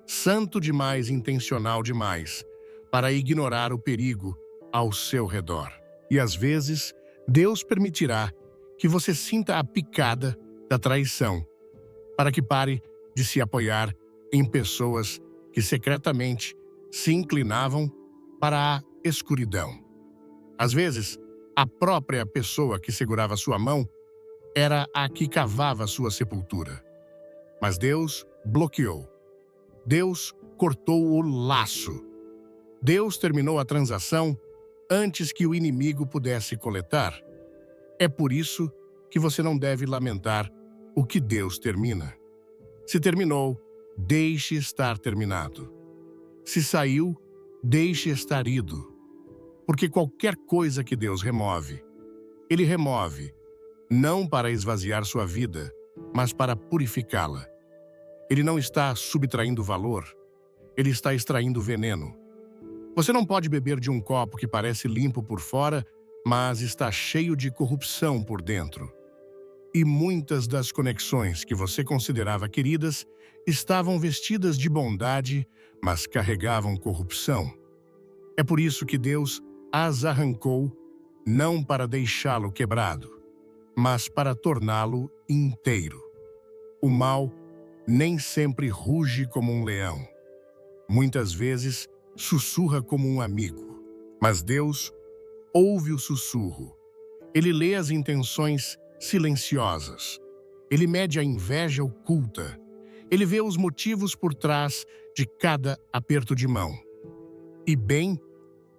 santo demais, intencional demais, para ignorar o perigo ao seu redor. E às vezes, Deus permitirá que você sinta a picada da traição, para que pare de se apoiar em pessoas que secretamente se inclinavam para a escuridão. Às vezes, a própria pessoa que segurava sua mão era a que cavava sua sepultura. Mas Deus bloqueou. Deus cortou o laço. Deus terminou a transação antes que o inimigo pudesse coletar. É por isso que você não deve lamentar o que Deus termina. Se terminou, deixe estar terminado. Se saiu, deixe estar ido. Porque qualquer coisa que Deus remove, Ele remove, não para esvaziar sua vida, mas para purificá-la. Ele não está subtraindo valor, ele está extraindo veneno. Você não pode beber de um copo que parece limpo por fora, mas está cheio de corrupção por dentro. E muitas das conexões que você considerava queridas estavam vestidas de bondade, mas carregavam corrupção. É por isso que Deus as arrancou, não para deixá-lo quebrado, mas para torná-lo inteiro. O mal nem sempre ruge como um leão. Muitas vezes sussurra como um amigo. Mas Deus ouve o sussurro. Ele lê as intenções silenciosas. Ele mede a inveja oculta. Ele vê os motivos por trás de cada aperto de mão. E bem,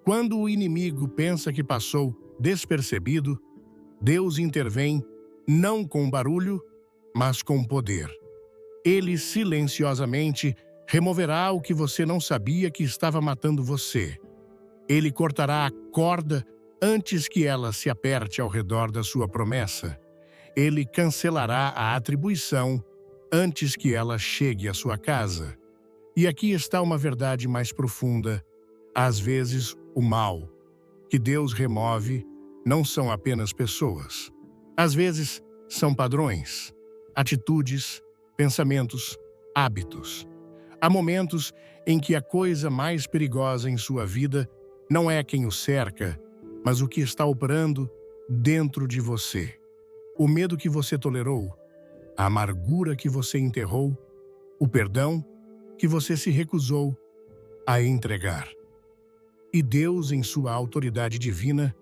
quando o inimigo pensa que passou despercebido, Deus intervém não com barulho, mas com poder. Ele silenciosamente removerá o que você não sabia que estava matando você. Ele cortará a corda antes que ela se aperte ao redor da sua promessa. Ele cancelará a atribuição antes que ela chegue à sua casa. E aqui está uma verdade mais profunda. Às vezes, o mal que Deus remove não são apenas pessoas. Às vezes, são padrões, atitudes, pensamentos, hábitos. Há momentos em que a coisa mais perigosa em sua vida não é quem o cerca, mas o que está operando dentro de você. O medo que você tolerou, a amargura que você enterrou, o perdão que você se recusou a entregar. E Deus, em sua autoridade divina,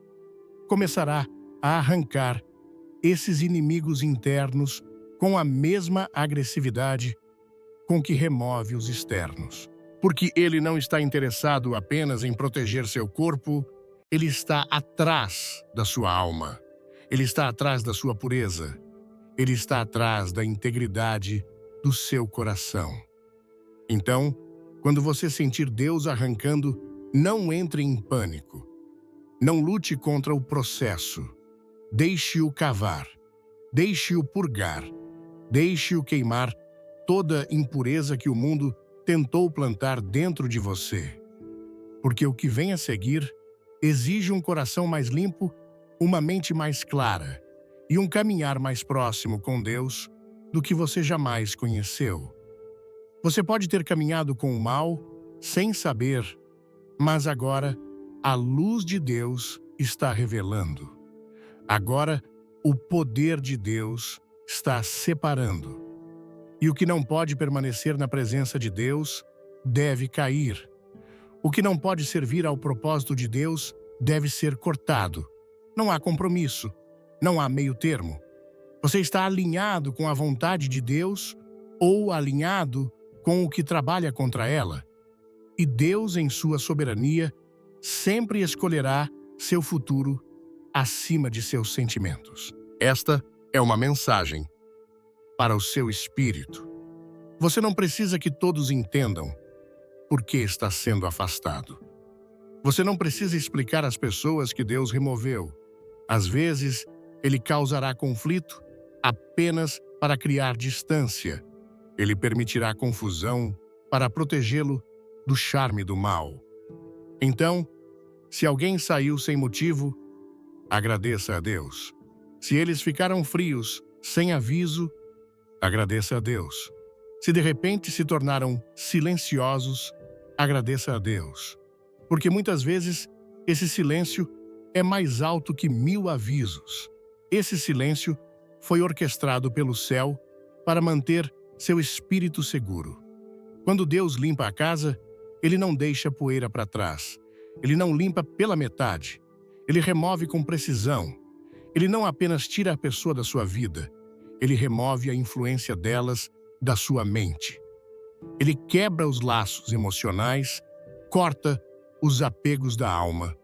começará a arrancar esses inimigos internos com a mesma agressividade com que remove os externos. Porque ele não está interessado apenas em proteger seu corpo, ele está atrás da sua alma. Ele está atrás da sua pureza. Ele está atrás da integridade do seu coração. Então, quando você sentir Deus arrancando, não entre em pânico. Não lute contra o processo. Deixe-o cavar. Deixe-o purgar. Deixe-o queimar toda impureza que o mundo tentou plantar dentro de você. Porque o que vem a seguir exige um coração mais limpo, uma mente mais clara e um caminhar mais próximo com Deus do que você jamais conheceu. Você pode ter caminhado com o mal sem saber, mas agora a luz de Deus está revelando. Agora o poder de Deus está separando. E o que não pode permanecer na presença de Deus deve cair. O que não pode servir ao propósito de Deus deve ser cortado. Não há compromisso, não há meio termo. Você está alinhado com a vontade de Deus ou alinhado com o que trabalha contra ela. E Deus, em sua soberania, sempre escolherá seu futuro acima de seus sentimentos. Esta é uma mensagem para o seu espírito. Você não precisa que todos entendam por que está sendo afastado. Você não precisa explicar às pessoas que Deus removeu. Às vezes, ele causará conflito apenas para criar distância. Ele permitirá confusão para protegê-lo do charme do mal. Então, se alguém saiu sem motivo, agradeça a Deus. Se eles ficaram frios, sem aviso, agradeça a Deus. Se de repente se tornaram silenciosos, agradeça a Deus. Porque muitas vezes esse silêncio é mais alto que 1000 avisos. Esse silêncio foi orquestrado pelo céu para manter seu espírito seguro. Quando Deus limpa a casa, Ele não deixa poeira para trás. Ele não limpa pela metade. Ele remove com precisão. Ele não apenas tira a pessoa da sua vida, Ele remove a influência delas da sua mente. Ele quebra os laços emocionais, corta os apegos da alma.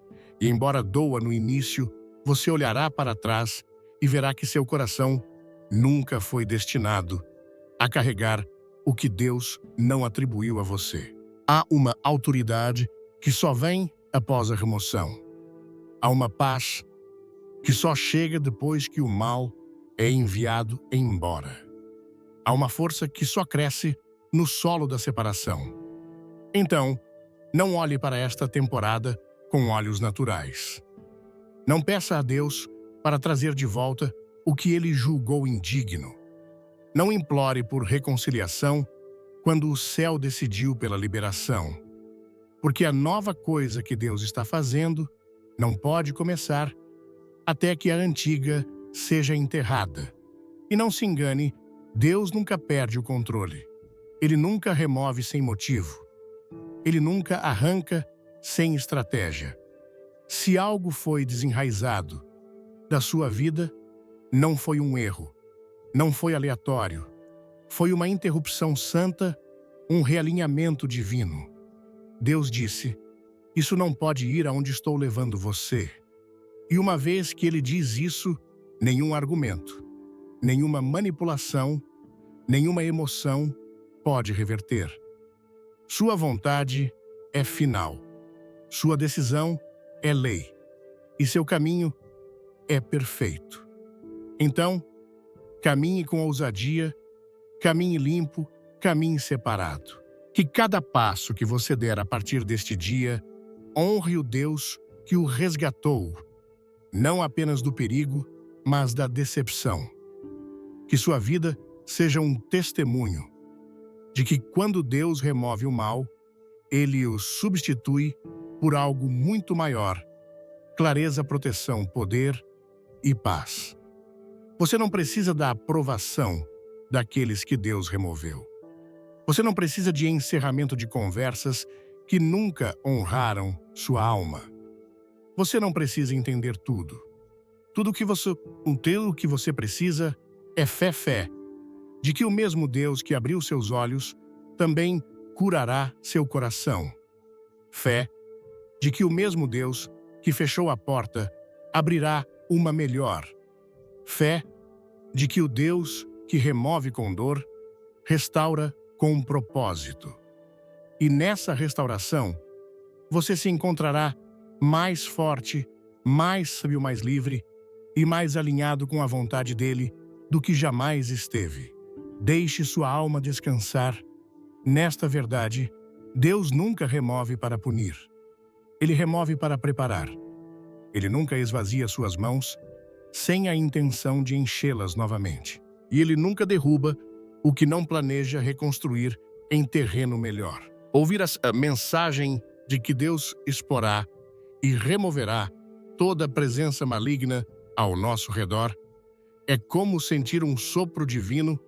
E embora doa no início, você olhará para trás e verá que seu coração nunca foi destinado a carregar o que Deus não atribuiu a você. Há uma autoridade que só vem após a remoção. Há uma paz que só chega depois que o mal é enviado embora. Há uma força que só cresce no solo da separação. Então, não olhe para esta temporada com olhos naturais. Não peça a Deus para trazer de volta o que Ele julgou indigno. Não implore por reconciliação quando o céu decidiu pela liberação. Porque a nova coisa que Deus está fazendo não pode começar até que a antiga seja enterrada. E não se engane, Deus nunca perde o controle. Ele nunca remove sem motivo. Ele nunca arranca sem estratégia. Se algo foi desenraizado da sua vida, não foi um erro, não foi aleatório. Foi uma interrupção santa, um realinhamento divino. Deus disse: isso não pode ir aonde estou levando você. E uma vez que Ele diz isso, nenhum argumento, nenhuma manipulação, nenhuma emoção pode reverter. Sua vontade é final. Sua decisão é lei. E seu caminho é perfeito. Então, caminhe com ousadia, caminhe limpo, caminhe separado. Que cada passo que você der a partir deste dia honre o Deus que o resgatou, não apenas do perigo, mas da decepção. Que sua vida seja um testemunho de que quando Deus remove o mal, Ele o substitui por algo muito maior: clareza, proteção, poder e paz. Você não precisa da aprovação daqueles que Deus removeu. Você não precisa de encerramento de conversas que nunca honraram sua alma. Você não precisa entender tudo. Tudo o que você precisa é fé, de que o mesmo Deus que abriu seus olhos também curará seu coração. Fé de que o mesmo Deus que fechou a porta abrirá uma melhor. Fé de que o Deus que remove com dor restaura com um propósito. E nessa restauração, você se encontrará mais forte, mais sábio, mais livre e mais alinhado com a vontade dele do que jamais esteve. Deixe sua alma descansar. Nesta verdade, Deus nunca remove para punir. Ele remove para preparar. Ele nunca esvazia suas mãos sem a intenção de enchê-las novamente. E Ele nunca derruba o que não planeja reconstruir em terreno melhor. Ouvir a mensagem de que Deus exporá e removerá toda a presença maligna ao nosso redor é como sentir um sopro divino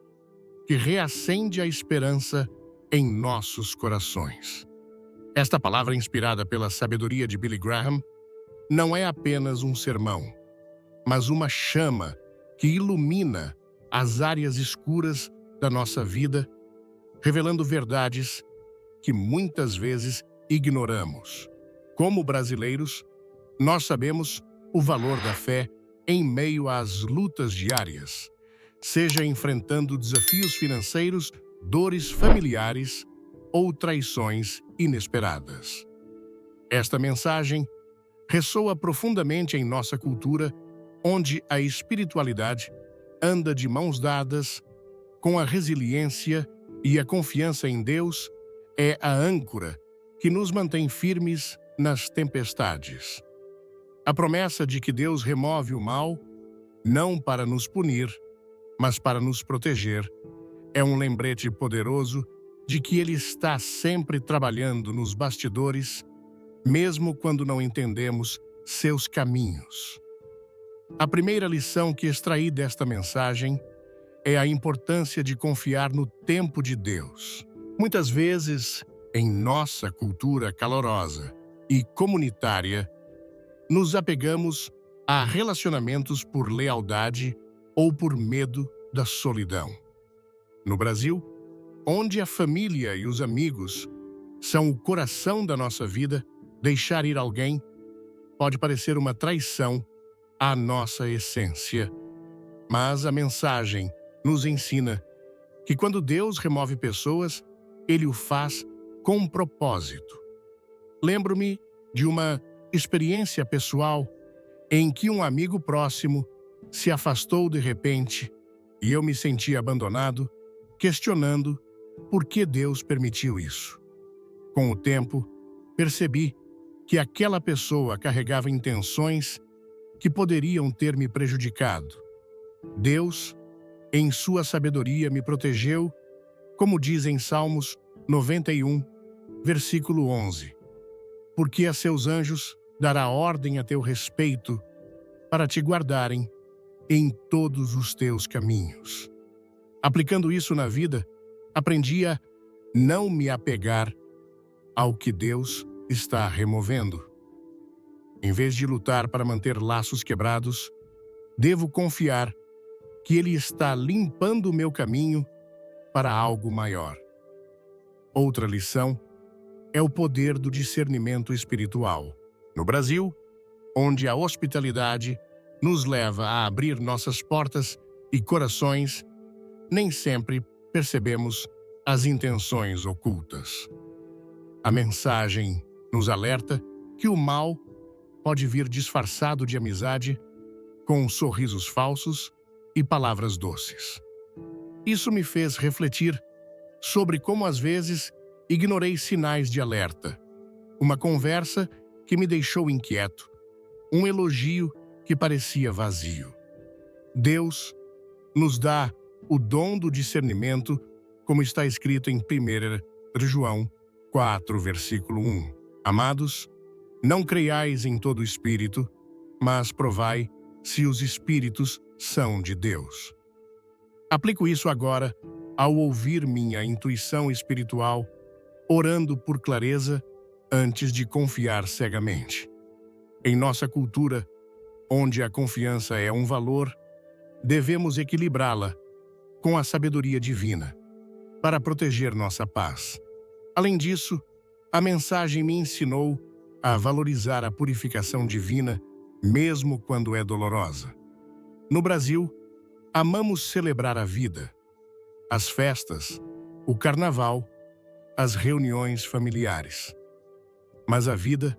que reacende a esperança em nossos corações. Esta palavra, inspirada pela sabedoria de Billy Graham, não é apenas um sermão, mas uma chama que ilumina as áreas escuras da nossa vida, revelando verdades que muitas vezes ignoramos. Como brasileiros, nós sabemos o valor da fé em meio às lutas diárias, seja enfrentando desafios financeiros, dores familiares ou traições inesperadas. Esta mensagem ressoa profundamente em nossa cultura, onde a espiritualidade anda de mãos dadas com a resiliência, e a confiança em Deus é a âncora que nos mantém firmes nas tempestades. A promessa de que Deus remove o mal, não para nos punir, mas para nos proteger, é um lembrete poderoso de que Ele está sempre trabalhando nos bastidores, mesmo quando não entendemos seus caminhos. A primeira lição que extraí desta mensagem é a importância de confiar no tempo de Deus. Muitas vezes, em nossa cultura calorosa e comunitária, nos apegamos a relacionamentos por lealdade ou por medo da solidão. No Brasil, onde a família e os amigos são o coração da nossa vida, deixar ir alguém pode parecer uma traição à nossa essência. Mas a mensagem nos ensina que quando Deus remove pessoas, Ele o faz com um propósito. Lembro-me de uma experiência pessoal em que um amigo próximo se afastou de repente e eu me senti abandonado, questionando por que Deus permitiu isso. Com o tempo, percebi que aquela pessoa carregava intenções que poderiam ter me prejudicado. Deus, em sua sabedoria, me protegeu, como diz em Salmos 91, versículo 11. Porque a seus anjos dará ordem a teu respeito para te guardarem em todos os teus caminhos. Aplicando isso na vida, aprendi a não me apegar ao que Deus está removendo. Em vez de lutar para manter laços quebrados, devo confiar que Ele está limpando o meu caminho para algo maior. Outra lição é o poder do discernimento espiritual. No Brasil, onde a hospitalidade nos leva a abrir nossas portas e corações, nem sempre percebemos as intenções ocultas. A mensagem nos alerta que o mal pode vir disfarçado de amizade, com sorrisos falsos e palavras doces. Isso me fez refletir sobre como às vezes ignorei sinais de alerta, uma conversa que me deixou inquieto, um elogio que parecia vazio. Deus nos dá o dom do discernimento, como está escrito em 1 João 4, versículo 1. Amados, não creiais em todo espírito, mas provai se os espíritos são de Deus. Aplico isso agora ao ouvir minha intuição espiritual, orando por clareza antes de confiar cegamente. Em nossa cultura, onde a confiança é um valor, devemos equilibrá-la com a sabedoria divina para proteger nossa paz. Além disso, a mensagem me ensinou a valorizar a purificação divina, mesmo quando é dolorosa. No Brasil, amamos celebrar a vida, as festas, o carnaval, as reuniões familiares. Mas a vida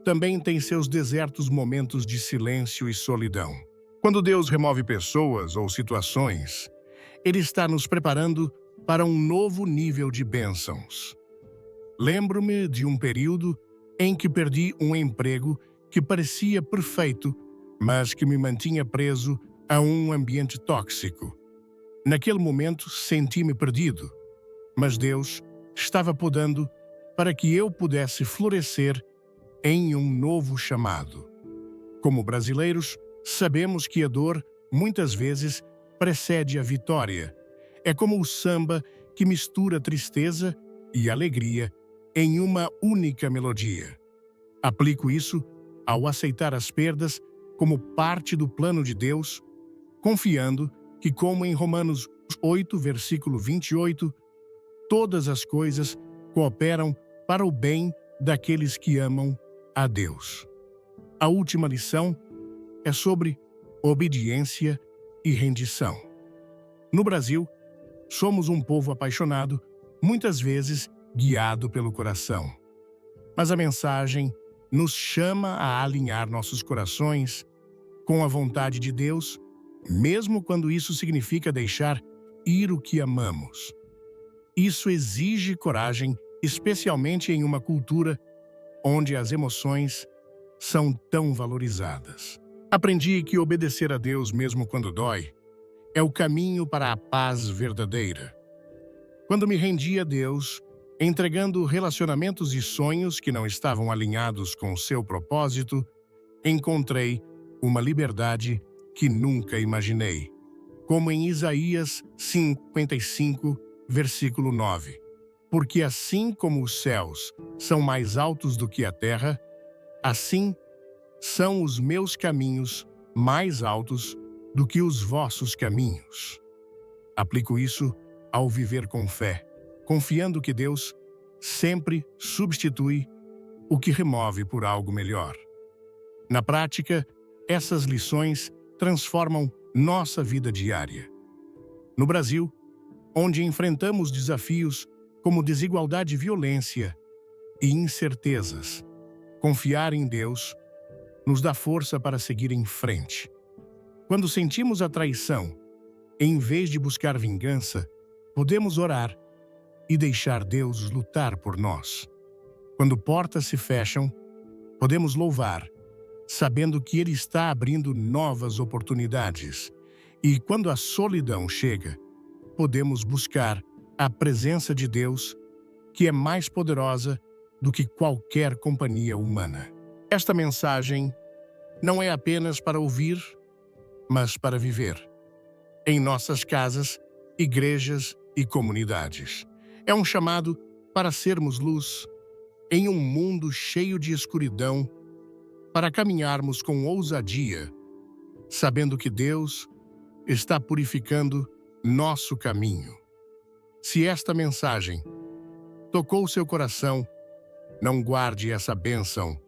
também tem seus desertos momentos de silêncio e solidão. Quando Deus remove pessoas ou situações, Ele está nos preparando para um novo nível de bênçãos. Lembro-me de um período em que perdi um emprego que parecia perfeito, mas que me mantinha preso a um ambiente tóxico. Naquele momento, senti-me perdido, mas Deus estava podando para que eu pudesse florescer em um novo chamado. Como brasileiros, sabemos que a dor, muitas vezes, precede a vitória. É como o samba que mistura tristeza e alegria em uma única melodia. Aplico isso ao aceitar as perdas como parte do plano de Deus, confiando que, como em Romanos 8, versículo 28, todas as coisas cooperam para o bem daqueles que amam a Deus. A última lição é sobre obediência e rendição. No Brasil, somos um povo apaixonado, muitas vezes guiado pelo coração. Mas a mensagem nos chama a alinhar nossos corações com a vontade de Deus, mesmo quando isso significa deixar ir o que amamos. Isso exige coragem especialmente em uma cultura onde as emoções são tão valorizadas. Aprendi que obedecer a Deus mesmo quando dói é o caminho para a paz verdadeira. Quando me rendi a Deus, entregando relacionamentos e sonhos que não estavam alinhados com o seu propósito, encontrei uma liberdade que nunca imaginei. Como em Isaías 55, versículo 9. Porque assim como os céus são mais altos do que a terra, assim são os meus caminhos mais altos do que os vossos caminhos. Aplico isso ao viver com fé, confiando que Deus sempre substitui o que remove por algo melhor. Na prática, essas lições transformam nossa vida diária. No Brasil, onde enfrentamos desafios como desigualdade e violência e incertezas, confiar em Deus nos dá força para seguir em frente. Quando sentimos a traição, em vez de buscar vingança, podemos orar e deixar Deus lutar por nós. Quando portas se fecham, podemos louvar, sabendo que Ele está abrindo novas oportunidades. E quando a solidão chega, podemos buscar a presença de Deus, que é mais poderosa do que qualquer companhia humana. Esta mensagem não é apenas para ouvir, mas para viver. Em nossas casas, igrejas e comunidades. É um chamado para sermos luz em um mundo cheio de escuridão, para caminharmos com ousadia, sabendo que Deus está purificando nosso caminho. Se esta mensagem tocou seu coração, não guarde essa bênção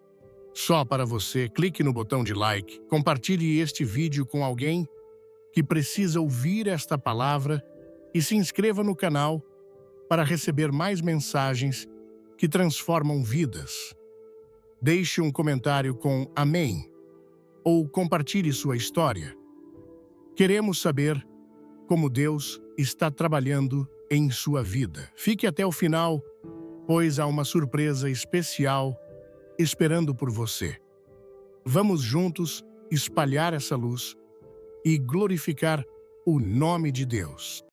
só para você. Clique no botão de like, compartilhe este vídeo com alguém que precisa ouvir esta palavra e se inscreva no canal para receber mais mensagens que transformam vidas. Deixe um comentário com amém ou compartilhe sua história. Queremos saber como Deus está trabalhando em sua vida. Fique até o final, pois há uma surpresa especial esperando por você. Vamos juntos espalhar essa luz e glorificar o nome de Deus.